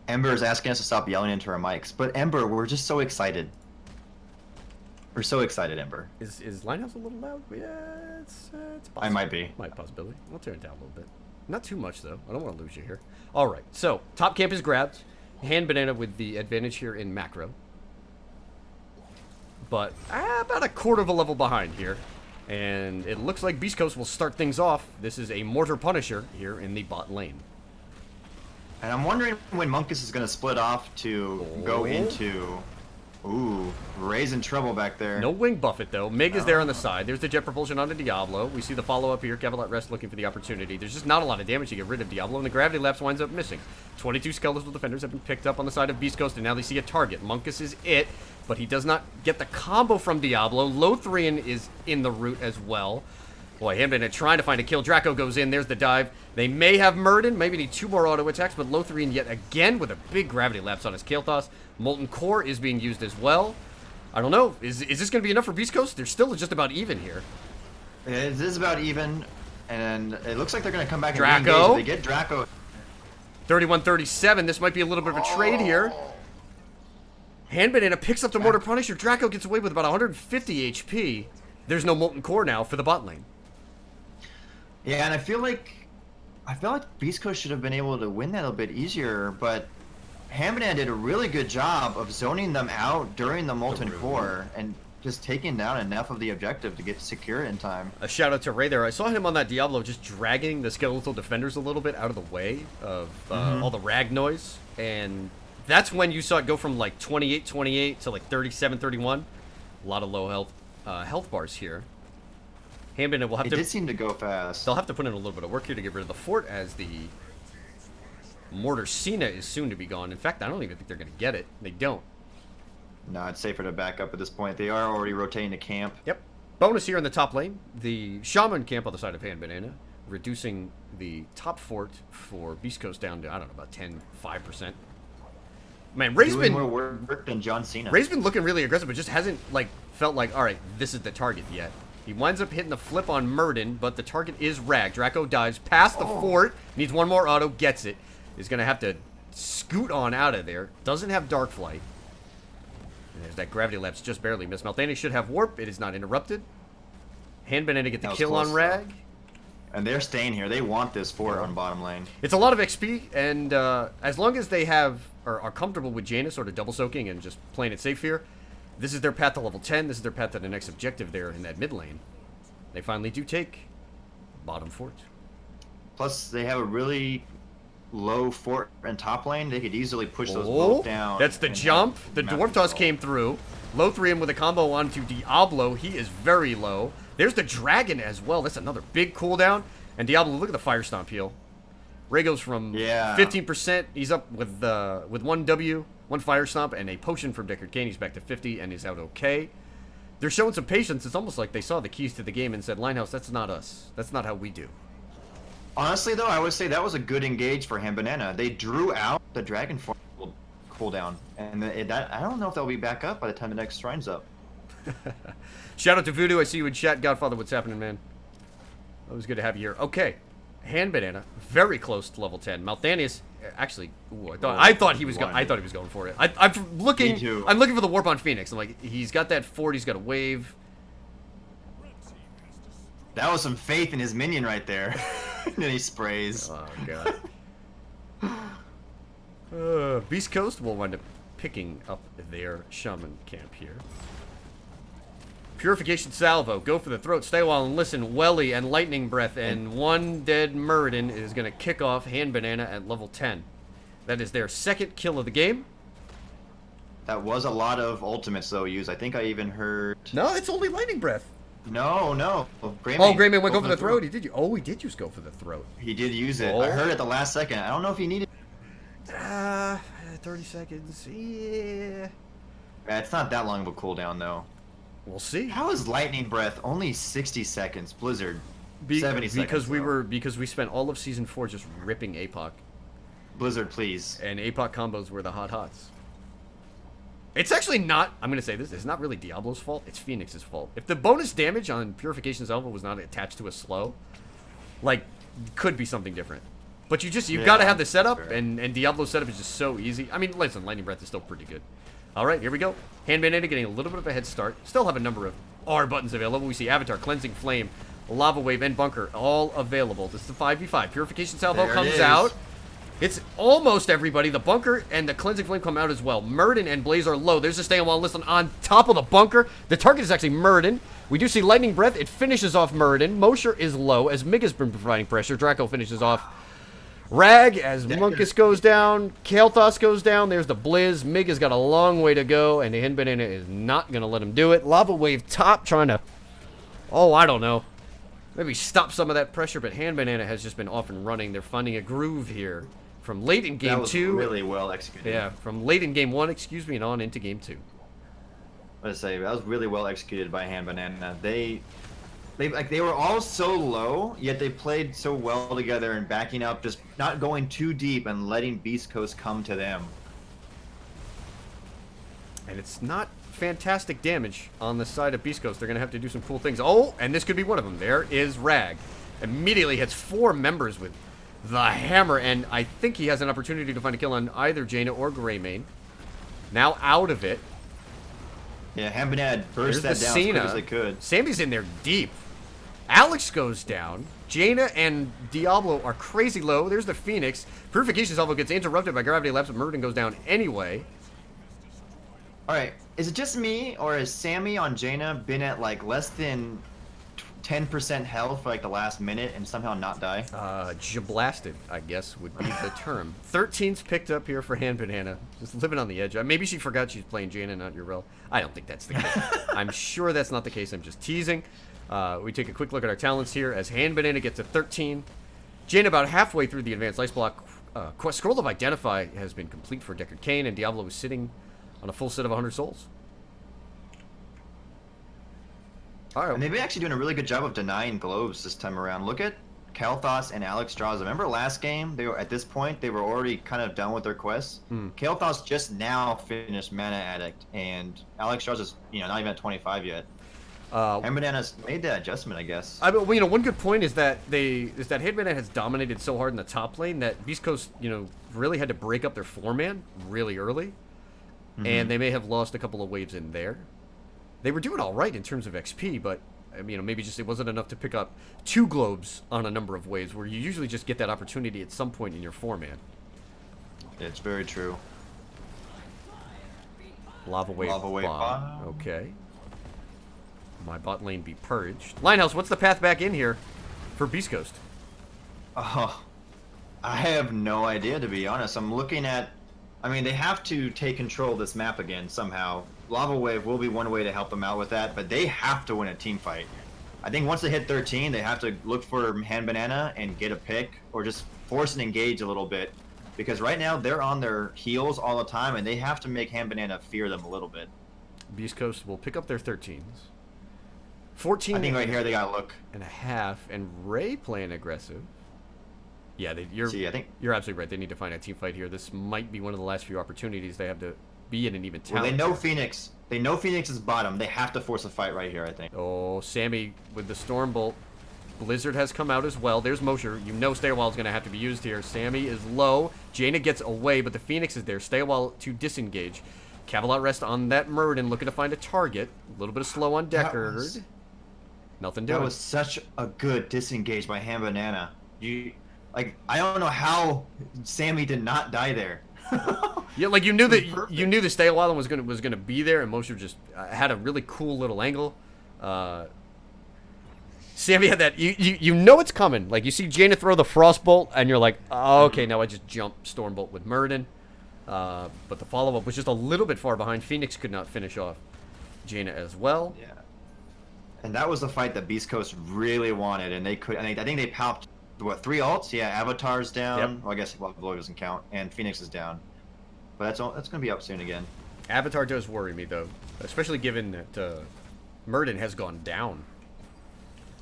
Ember is asking us to stop yelling into our mics, but Ember, we're just so excited. We're so excited, Ember. Is Linehouse a little loud? Yeah, it's possible. I might be. Possibility. I'll turn it down a little bit. Not too much, though. I don't want to lose you here. All right, so top camp is grabbed. Hand Banana with the advantage here in macro. But about a quarter of a level behind here. And it looks like Beast Coast will start things off. This is a Mortar Punisher here in the bot lane. And I'm wondering when Munkus is going to split off to go into... Ooh, Ray's in trouble back there. No wing buffet, though. Mig is there on the side. There's the jet propulsion onto Diablo. We see the follow-up here. Cavalot Rest looking for the opportunity. There's just not a lot of damage to get rid of Diablo, and the Gravity Lapse winds up missing. 22 Skeletal Defenders have been picked up on the side of Beast Coast, and now they see a target. Munkus is it, but he does not get the combo from Diablo. Lothrian is in the route as well. Boy, Hambin trying to find a kill. Draco goes in. There's the dive. They may have Murden. Maybe need 2 more auto attacks, but Lothrian yet again with a big Gravity Lapse on his Kael'thas. Molten Core is being used as well. I don't know. Is this going to be enough for Beast Coast? They're still just about even here. It is about even, and it looks like they're going to come back Draco. and re-engage. They get Draco. 31-37. This might be a little bit of a trade here. Hand Banana picks up the Mortar Punisher. Draco gets away with about 150 HP. There's no Molten Core now for the bot lane. Yeah, and I feel like Beast Coast should have been able to win that a little bit easier, but Hamadan did a really good job of zoning them out during the Molten Core and just taking down enough of the objective to get secure in time. A shout out to Ray there. I saw him on that Diablo just dragging the Skeletal Defenders a little bit out of the way of all the rag noise, and that's when you saw it go from like 28-28 to like 37-31. A lot of low health bars here. Hambin will have it did seem to go fast. They'll have to put in a little bit of work here to get rid of the fort, as the Mortar Cena is soon to be gone. In fact, I don't even think they're going to get it. They don't. No, it's safer to back up at this point. They are already rotating the camp. Yep. Bonus here in the top lane. The Shaman camp on the side of Hand Banana, reducing the top fort for Beast Coast down to, I don't know, about 5%. Man, Ray's doing been more work than John Cena. Ray's been looking really aggressive, but just hasn't like felt like, all right, this is the target yet. He winds up hitting the flip on Murden, but the target is Rag. Draco dives past the fort, needs one more auto, gets it. He's going to have to scoot on out of there. Doesn't have Dark Flight. And there's that Gravity Lapse just barely missed. Malthani should have Warp. It is not interrupted. Hand Banana get the kill on Rag. And they're staying here. They want this fort on bottom lane. It's a lot of XP, and as long as they have are comfortable with Jaina sort of double soaking and just playing it safe here, this is their path to level 10. This is their path to the next objective there in that mid lane. They finally do take bottom fort. Plus, they have a really low fort and top lane. They could easily push those both down. That's the jump. The Dwarf Toss came through. Lothrian with a combo onto Diablo. He is very low. There's the Dragon as well. That's another big cooldown. And Diablo, look at the Fire Stomp heal. Ray goes from 15%. He's up with 1 W, 1 Fire Stomp, and a potion from Deckard Cain. He's back to 50 and is out okay. They're showing some patience. It's almost like they saw the keys to the game and said, Linehouse, that's not us. That's not how we do. Honestly, though, I would say that was a good engage for Ham Banana. They drew out the Dragon form cooldown, and I don't know if they'll be back up by the time the next shrine's up. Shout out to Voodoo. I see you in chat. Godfather, what's happening, man? Always good to have you here. Okay. Hand Banana, very close to level 10. Malthanius, actually, I thought he was going for it. I'm looking for the warp on Phoenix. I'm like, he's got that fort, he's got a wave. That was some faith in his minion right there. And then he sprays. Oh god. Beast Coast will wind up picking up their Shaman camp here. Purification Salvo, go for the throat, stay a while and listen, Welly and Lightning Breath, and one dead Muradin is going to kick off Hand Banana at level 10. That is their second kill of the game. That was a lot of ultimates though used. I think I even heard. No, it's only Lightning Breath. No. Greymane went go for the throat. He did. Oh, he did use go for the throat. He did use it. Oh. I heard it the last second. I don't know if he needed. 30 seconds. Yeah. It's not that long of a cooldown though. We'll see. How is Lightning Breath only 60 seconds? Blizzard. 70 seconds. Because we spent all of season 4 just ripping APOC. Blizzard, please. And APOC combos were the hot hots. It's actually not, I'm going to say this, it's not really Diablo's fault, it's Phoenix's fault. If the bonus damage on Purification's Alpha was not attached to a slow, like, could be something different. But you've got to have the setup, and Diablo's setup is just so easy. I mean, listen, Lightning Breath is still pretty good. Alright, here we go. Hand Banana getting a little bit of a head start. Still have a number of R buttons available. We see Avatar, Cleansing Flame, Lava Wave, and Bunker all available. This is the 5v5. Purification Salvo comes out. It's almost everybody. The Bunker and the Cleansing Flame come out as well. Muradin and Blaze are low. There's a stay on while listen on top of the Bunker. The target is actually Muradin. We do see Lightning Breath. It finishes off Muradin. Mosher is low as Mig has been providing pressure. Draco finishes off Rag as Munkus goes down. Kael'thas goes down. There's the Blizz. Mig has got a long way to go, and the Hand Banana is not going to let him do it. Lava Wave top trying to, I don't know. Maybe stop some of that pressure, but Hand Banana has just been off and running. They're finding a groove here. From late in game 2. That was really well executed. Yeah, from late in game 1, and on into game 2. Let's say that was really well executed by Hand Banana. They were all so low, yet they played so well together and backing up, just not going too deep and letting Beast Coast come to them. And it's not fantastic damage on the side of Beast Coast. They're going to have to do some cool things. Oh, and this could be one of them. There is Rag. Immediately hits 4 members with the hammer, and I think he has an opportunity to find a kill on either Jaina or Greymane. Now out of it. Yeah, Hand Banana burst that down as quick as they could. Sammy's in there deep. Alex goes down. Jaina and Diablo are crazy low. There's the Phoenix. Purification Salvo gets interrupted by Gravity Lapse, but Muradin goes down anyway. Alright, is it just me, or has Sammy on Jaina been at like less than 10% health for like the last minute and somehow not die? Jablasted, I guess, would be the term. 13's picked up here for Hand Banana. Just living on the edge. Maybe she forgot she's playing Jaina, not Urel. I don't think that's the case. I'm sure that's not the case. I'm just teasing. We take a quick look at our talents here as Hand Banana gets to 13. Jaina about halfway through the advanced ice block. Scroll of Identify has been complete for Deckard Cain, and Diablo is sitting on a full set of 100 souls. All right. And they've been actually doing a really good job of denying globes this time around. Look at Kael'thas and Alex Strauss. Remember last game? They were at this point they were already kind of done with their quests. Kael'thas just now finished Mana Addict, and Alex Strauss is not even at 25 yet. Hand Banana's made that adjustment, I guess. One good point is that Hand Banana has dominated so hard in the top lane that Beast Coast really had to break up their 4-man really early, and they may have lost a couple of waves in there. They were doing all right in terms of XP, but maybe just it wasn't enough to pick up 2 globes on a number of waves, where you usually just get that opportunity at some point in your 4-man. It's very true. Lava Wave bomb. bomb. Okay. My bot lane be purged. Linehouse, what's the path back in here for Beast Coast? Oh, I have no idea, to be honest. I'm looking at... they have to take control of this map again somehow. Lava Wave will be one way to help them out with that, but they have to win a team fight. I think once they hit 13, they have to look for Hand Banana and get a pick, or just force and engage a little bit. Because right now, they're on their heels all the time, and they have to make Hand Banana fear them a little bit. Beast Coast will pick up their 13s. 14. I think right here they gotta look. And a half, and Ray playing aggressive. Yeah, you're absolutely right. They need to find a team fight here. This might be one of the last few opportunities they have to be in an even talent. Well, they know Phoenix. They know Phoenix is bottom. They have to force a fight right here, I think. Oh, Sammy with the Stormbolt. Blizzard has come out as well. There's Mosher. Stay a while is going to have to be used here. Sammy is low. Jaina gets away, but the Phoenix is there. Stay a while to disengage. Cavalot rest on that Muradin, looking to find a target. A little bit of slow on Deckard. Nothing doing. That was such a good disengage by Hand Banana. I don't know how Sammy did not die there. Yeah, you knew that the stay a while was gonna be there, and Mosher just had a really cool little angle Sammy had that. You know it's coming. Like, you see Jaina throw the Frostbolt, and you're like, oh, okay, now I just jump Stormbolt with Murden. But the follow-up was just a little bit far behind. Phoenix could not finish off Jaina as well. Yeah. And that was the fight that Beast Coast really wanted, and they could. I think they popped, what, 3 ults? Yeah, Avatar's down. Yep. Well, I guess Glory doesn't count, and Phoenix is down. But that's going to be up soon again. Avatar does worry me, though. Especially given that Murden has gone down.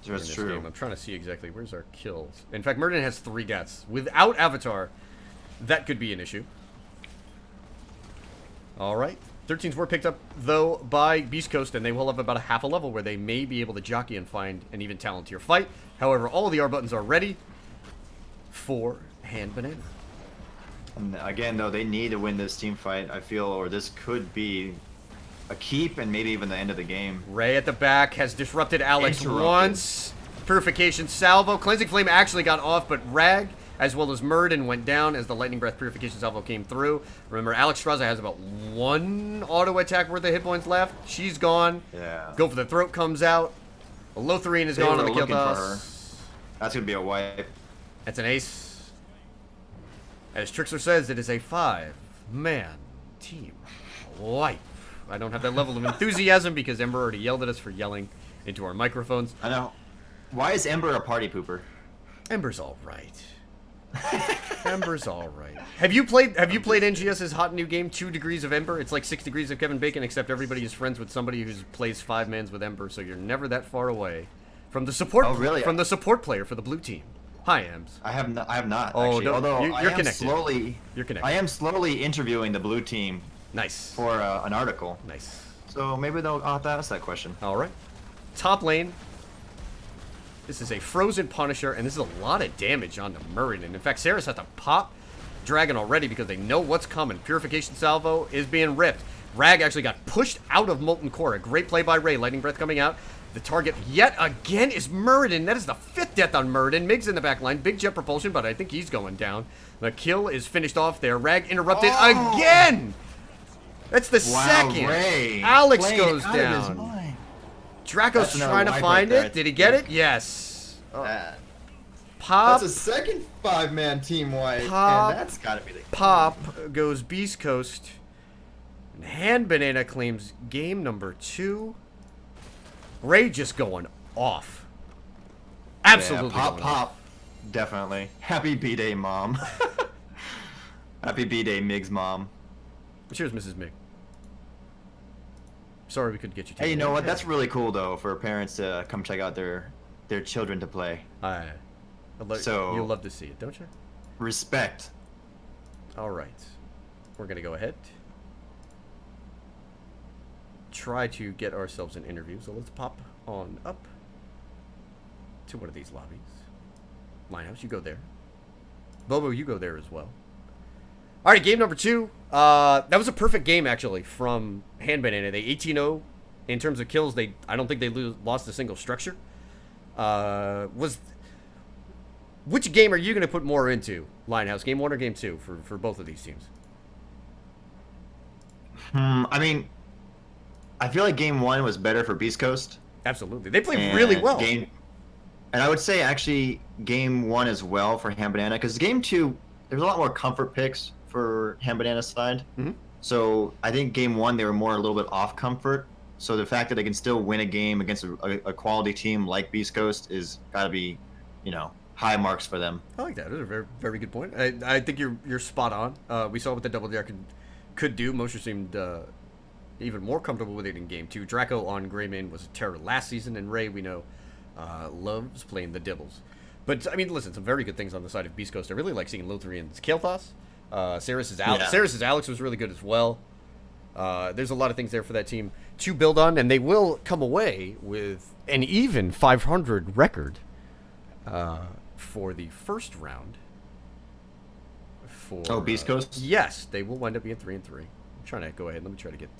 That's true. Game. I'm trying to see exactly where's our kills. In fact, Murden has 3 deaths. Without Avatar, that could be an issue. All right. 13s were picked up, though, by Beast Coast, and they will have about a half a level where they may be able to jockey and find an even Talontier fight. However, all of the R buttons are ready for Hand Banana. And again, though, they need to win this team fight, I feel, or this could be a keep and maybe even the end of the game. Ray at the back has disrupted Alex once. Purification salvo. Cleansing Flame actually got off, but Rag, as well as Murden, went down as the Lightning Breath Purification salvo came through. Remember, Alex Straza has about 1 auto attack worth of hit points left. She's gone. Yeah. Go for the Throat comes out. Lotharine is gone on the kill toss. That's going to be a wipe. That's an ace. As Trickster says, it is a 5-man team wipe. I don't have that level of enthusiasm because Ember already yelled at us for yelling into our microphones. I know. Why is Ember a party pooper? Ember's all right. Ember's all right. Have you played NGS's hot new game, 2 Degrees of Ember? It's like 6 Degrees of Kevin Bacon, except everybody is friends with somebody who plays 5-mans with Ember, so you're never that far away from the support. Oh, really? From the support player for the blue team. Hi, Ems. I have not. Oh, actually. no, Although you're connected. You're connected. I am slowly interviewing the blue team. Nice. For an article. Nice. So maybe I'll have to ask that question. All right. Top lane. This is a Frozen Punisher, and this is a lot of damage on the Murray. And in fact, Saris has to pop Dragon already because they know what's coming. Purification Salvo is being ripped. Rag actually got pushed out of Molten Core. A great play by Ray. Lightning Breath coming out. The target yet again is Murden. That is the 5th death on Murden. Mig's in the back line. Big jet propulsion, but I think he's going down. The kill is finished off there. Rag interrupted again. That's the second. Ray. Alex goes down. Draco's trying to find it. Did he get it? Yes. Pop. That's a second 5-man team wipe. Pop. And that's got to be the Pop goes Beast Coast. And Hand Banana claims game number 2. Ray just going off. Absolutely. Yeah, pop. Definitely. Happy B-Day, Mom. Happy B-Day, Mig's mom. Cheers, Mrs. Mig. Sorry we couldn't get you. Hey, you know what? That's really cool, though, for parents to come check out their children to play. So you'll love to see it, don't you? Respect. All right. We're going to go ahead. Try to get ourselves an interview. So let's pop on up to one of these lobbies. Linehouse, you go there. Bobo, you go there as well. All right, game number 2. That was a perfect game, actually, from Hand Banana. They 18-0 in terms of kills. I don't think they lost a single structure. Which game are you going to put more into, Linehouse? Game 1 or game 2 for both of these teams? I mean, I feel like game 1 was better for Beast Coast. Absolutely. They played really well. And I would say, actually, game 1 as well for Hand Banana, because game 2, there's a lot more comfort picks for Hand Banana's side. Mm-hmm. So I think game 1, they were a little bit off comfort. So the fact that they can still win a game against a quality team like Beast Coast is got to be, high marks for them. I like that. That's a very, very good point. I think you're spot on. We saw what the Double Dare could do. Mosher seemed even more comfortable with it in game 2. Draco on Greymane was a terror last season, and Ray, we know, loves playing the Dibbles. But, I mean, listen, some very good things on the side of Beast Coast. I really like seeing Lotharian's Kael'thas. Saris's Alex was really good as well. There's a lot of things there for that team to build on, and they will come away with an even 500 record for the first round. Beast Coast? Yes, they will wind up being 3-3. I'm trying to go ahead. Let me try to get...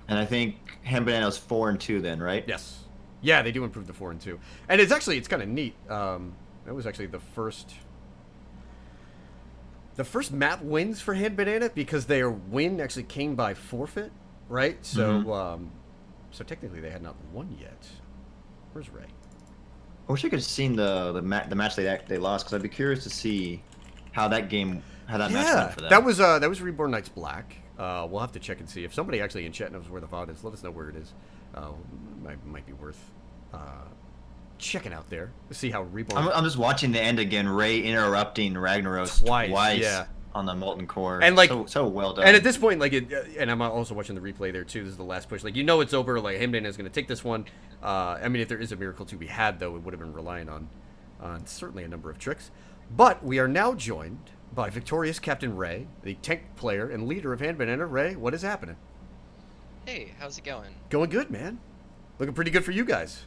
And I think Hand Banana's 4-2 then, right? Yes. Yeah, they do improve to 4-2. And it's kind of neat. That was actually the first map wins for Hand Banana because their win actually came by forfeit, right? So, so technically they had not won yet. Where's Ray? I wish I could have seen the match they lost, because I'd be curious to see how that match went for them. That was Reborn Knights Black. We'll have to check and see if somebody actually in chat knows where the VOD is. Let us know where it is. Might be worth checking out there to see how Reborn. I'm just watching the end again. Ray interrupting Ragnaros twice yeah. on the Molten Core, and like so well done. And at this point, like, and I'm also watching the replay there too. This is the last push. Like, you know, it's over. Like, Hemden is going to take this one. I mean, if there is a miracle to be had, though, it would have been relying on certainly a number of tricks. But we are now joined by victorious Captain Ray, the tank player and leader of Hand Banana. Ray, what is happening? Hey, how's it going? Going good, man. Looking pretty good for you guys.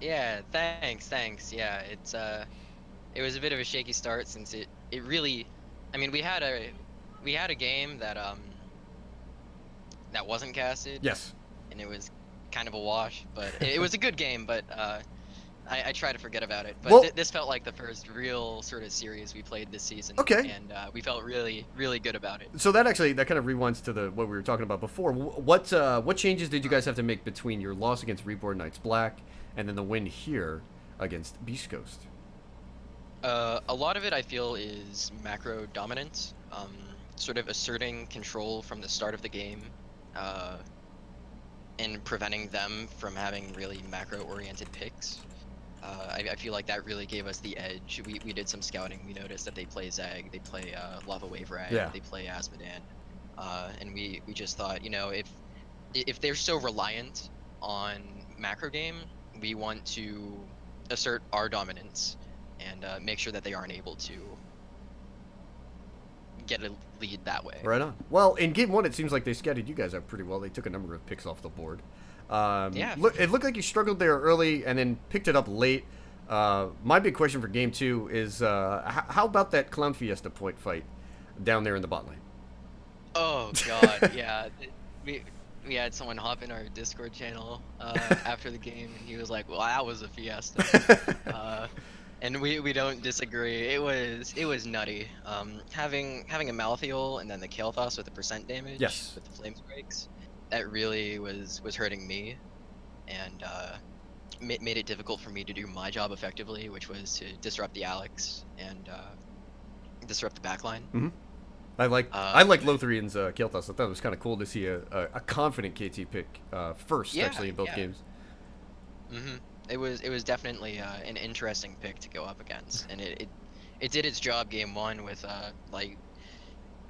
Yeah, thanks. Yeah, it was a bit of a shaky start since it really, I mean, we had a game that wasn't casted. Yes. And it was kind of a wash, but it was a good game, but I try to forget about it. But Well, this felt like the first real sort of series we played this season. Okay. And we felt really, really good about it. So that kind of rewinds to what we were talking about before. What changes did you guys have to make between your loss against Reborn Knights Black and then the win here against Beast Coast? A lot of it I feel is macro dominance, sort of asserting control from the start of the game, and preventing them from having really macro-oriented picks. I feel like that really gave us the edge. We did some scouting. We noticed that they play Zag, they play Lava Wave Rag, Yeah. they play Asmodan, and we just thought, you know, if they're so reliant on macro game, we want to assert our dominance and make sure that they aren't able to get a lead that way. Right on. Well, in game one, it seems like they scouted you guys out pretty well. They took a number of picks off the board. Yeah. It looked like you struggled there early and then picked it up late. My big question for game two is how about that Clown Fiesta point fight down there in the bot lane? Oh god, yeah. We had someone hop in our Discord channel after the game, and he was like, "Well, that was a fiesta." And we don't disagree. It was nutty. Having a Malthael and then the Kael'thas with the percent damage, Yes. with the flame breaks, that really was hurting me, and made it difficult for me to do my job effectively, which was to disrupt the Alex and disrupt the backline. Mm-hmm. I like Lotharian's Kael'thas. I thought it was kind of cool to see a confident KT pick first, actually, in both games. Mm-hmm. It was definitely an interesting pick to go up against, and it did its job game one with like,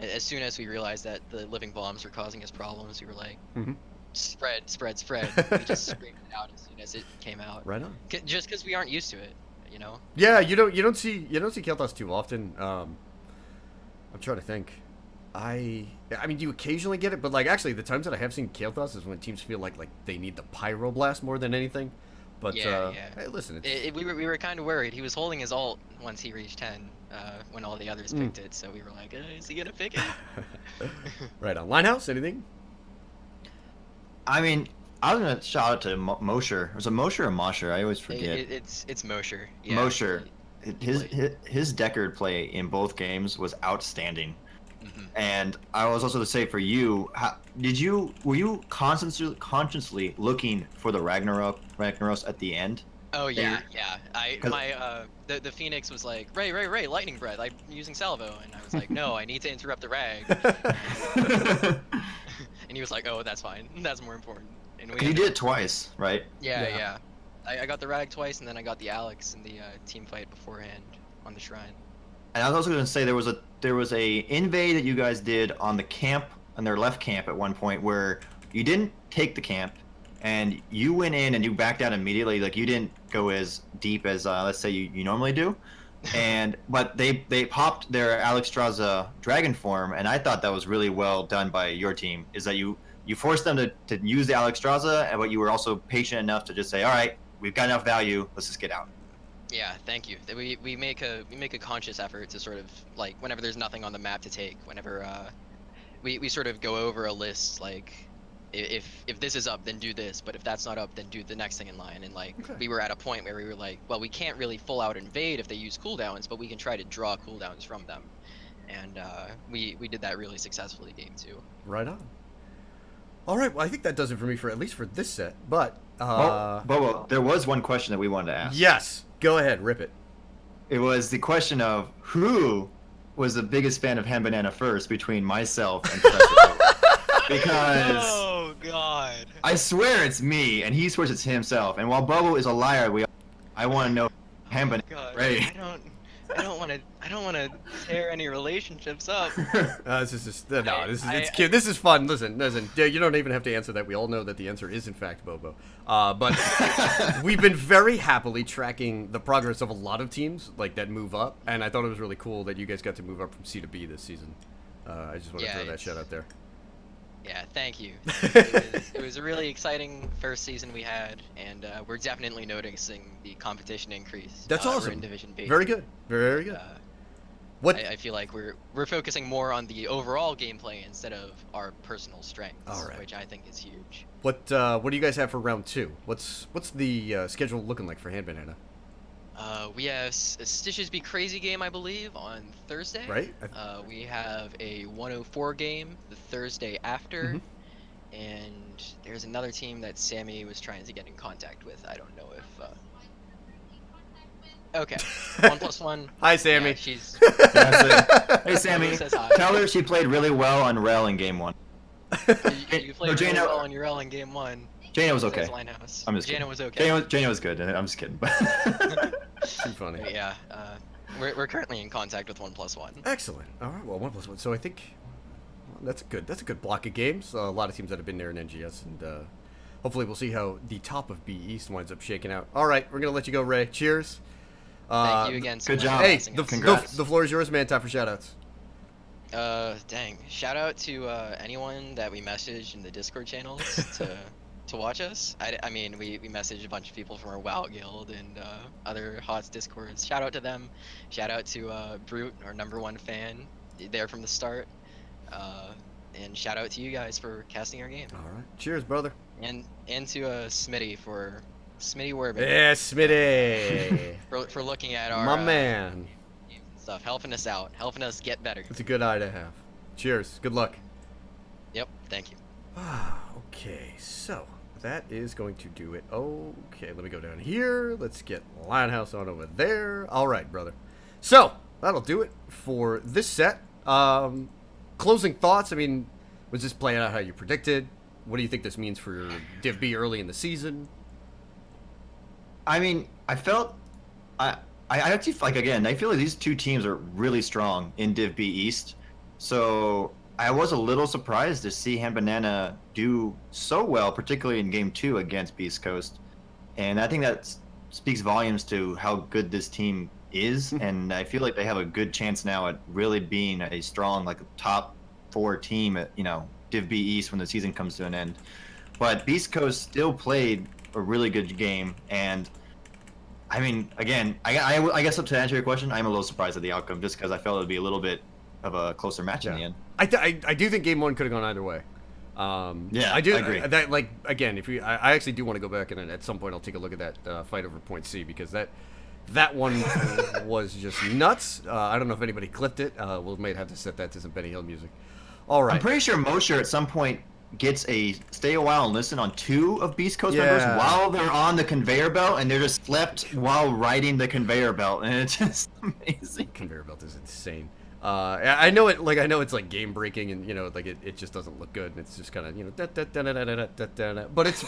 as soon as we realized that the living bombs were causing us problems, we were like, Mm-hmm. spread. We just screamed it out as soon as it came out. Right on. Just because we aren't used to it, you know. Yeah, you don't see Kael'thas too often. I'm trying to think. I mean, do you occasionally get it? But like, actually, the times that I have seen Kael'thas is when teams feel like they need the Pyroblast more than anything. But yeah. Hey, listen, We were kind of worried. He was holding his ult once he reached 10, when all the others picked it. So we were like, is he gonna pick it? Right on. Linehouse, anything? I mean, I was gonna shout out to Mosher. Was it Mosher or Mosher? I always forget. It's Mosher. Yeah. Mosher. His Deckard play in both games was outstanding. Mm-hmm. And I was also to say for you, were you consciously looking for the Ragnaros at the end? Oh yeah. The Phoenix was like, Ray, lightning breath. I'm using salvo, and I was like, no, I need to interrupt the rag. And he was like, oh, that's fine. That's more important. And You did it twice, right? Yeah. I got the rag twice, and then I got the Alex in the team fight beforehand on the shrine. And I was also going to say there was a invade that you guys did on the camp, on their left camp at one point, where you didn't take the camp, and you went in and you backed out immediately. Like, you didn't go as deep as let's say you normally do, but they popped their Alexstrasza dragon form, and I thought that was really well done by your team. Is that you forced them to use the Alexstrasza, but you were also patient enough to just say, all right, we've got enough value, let's just get out. Yeah, thank you. We make a conscious effort to sort of, like, whenever there's nothing on the map to take, whenever we sort of go over a list, like, if this is up, then do this, but if that's not up, then do the next thing in line. And like, Okay. we were at a point where we were like, well, we can't really full out invade if they use cooldowns, but we can try to draw cooldowns from them. And we did that really successfully game 2. Right on. All right, well, I think that does it for me for at least for this set. But Bobo, there was one question that we wanted to ask. yes, go ahead, rip it. It was the question of who was the biggest fan of Ham Banana first between myself and Professor Bobo. Because Oh God. I swear it's me, and he swears it's himself. And while Bobo is a liar, I want to know Ham Banana. God. Right. I don't want to tear any relationships up. This is just no. This is I- it's cute. This is fun. Listen. You don't even have to answer that. We all know that the answer is in fact Bobo. But we've been very happily tracking the progress of a lot of teams like that move up, and I thought it was really cool that you guys got to move up from C to B this season. I just want to Yeah, throw that it's- shout out there. Yeah, thank you. It was a really exciting first season we had, and we're definitely noticing the competition increase. That's We're awesome. in Division B. Very good. Very good. What? I feel like we're focusing more on the overall gameplay instead of our personal strengths, All right. which I think is huge. What do you guys have for round 2? What's the schedule looking like for Hand Banana? We have a Stitches Be Crazy game, I believe, on Thursday. Right? We have a 104 game the Thursday after, Mhm. and there's another team that Sammy was trying to get in contact with. I don't know if. Okay, 1+1. Hi, Sammy. Yeah, she's. Hey, Sammy. Says hi. Tell her she played really well on Rel in game 1. You played really Jana- well on your L in game 1. Jana was Says okay. Linehouse. I'm just Jana kidding. was okay. Jana was good. I'm just kidding. Too funny. But yeah, we're currently in contact with 1+1. Excellent. All right. Well, 1+1. So I think that's a good block of games. A lot of teams that have been there in NGS, and hopefully we'll see how the top of B East winds up shaking out. All right, we're gonna let you go, Ray. Cheers. Thank you again so good much job. for Hey, blessing the, us. Congrats. the floor is yours, man. Time for shoutouts. Dang. Shout out to anyone that we messaged in the Discord channels to watch us. I mean, we messaged a bunch of people from our WoW guild and other HOTS Discords. Shout out to them. Shout out to Brute, our #1 fan, there from the start. And shout out to you guys for casting our game. All right. Cheers, brother. And to Smitty for Smitty Werbin Yeah, Smitty. for looking at our My man. games and stuff, helping us out, helping us get better. It's a good eye to have. Cheers. Good luck. Yep, thank you. Okay, so that is going to do it. Okay, let me go down here. Let's get Linehouse on over there. All right, brother. So that'll do it for this set. Closing thoughts. I mean, was this playing out how you predicted? What do you think this means for Div B early in the season? I mean, I actually like again. I feel like these two teams are really strong in Div B East. So I was a little surprised to see Ham Banana do so well, particularly in Game 2 against Beast Coast. And I think that speaks volumes to how good this team is. And I feel like they have a good chance now at really being a strong, like, top 4 team at, Div B East when the season comes to an end. But Beast Coast still played a really good game. And, I mean, again, I guess to answer your question, I'm a little surprised at the outcome just because I felt it would be a little bit of a closer match in the end. I do think Game 1 could have gone either way. Yeah, I do. I agree. That, like, again, I actually do want to go back and at some point I'll take a look at that fight over Point C because that one was just nuts. I don't know if anybody clipped it. We might have to set that to some Benny Hill music. All right. I'm pretty sure Mosher at some point gets a stay a while and listen on 2 of Beast Coast members Yeah. while they're on the conveyor belt, and they're just slept while riding the conveyor belt, and it's just amazing. Conveyor belt is insane. I know it. Like I know it's like game breaking, and like it just doesn't look good, and it's just kind of but it's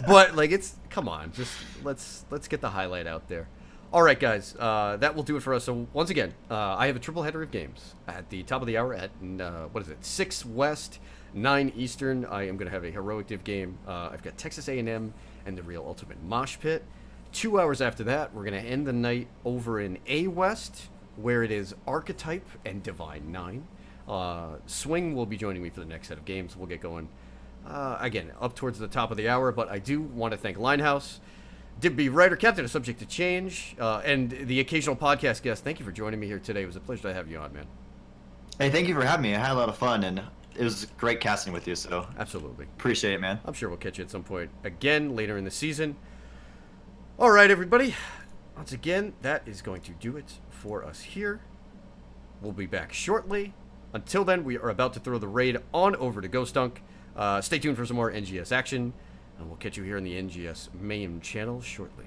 but like it's come on, just let's get the highlight out there. All right, guys, that will do it for us. So once again, I have a triple header of games at the top of the hour at what is it? 6 West, 9 Eastern. I am going to have a heroic div game. I've got Texas A&M and the Real Ultimate Mosh Pit. 2 hours after that, we're going to end the night over in A West, where it is Archetype and Divine 9. Swing will be joining me for the next set of games. We'll get going again up towards the top of the hour. But I do want to thank Linehouse, Div B writer, captain of Subject to Change, and the occasional podcast guest. Thank you for joining me here today. It was a pleasure to have you on, man. Hey, thank you for having me. I had a lot of fun, and it was great casting with you, so Absolutely. appreciate it, man. I'm sure we'll catch you at some point again later in the season. All right, everybody. Once again, that is going to do it for us here. We'll be back shortly. Until then, we are about to throw the raid on over to Ghost Dunk. Stay tuned for some more NGS action, and we'll catch you here on the NGS main channel shortly.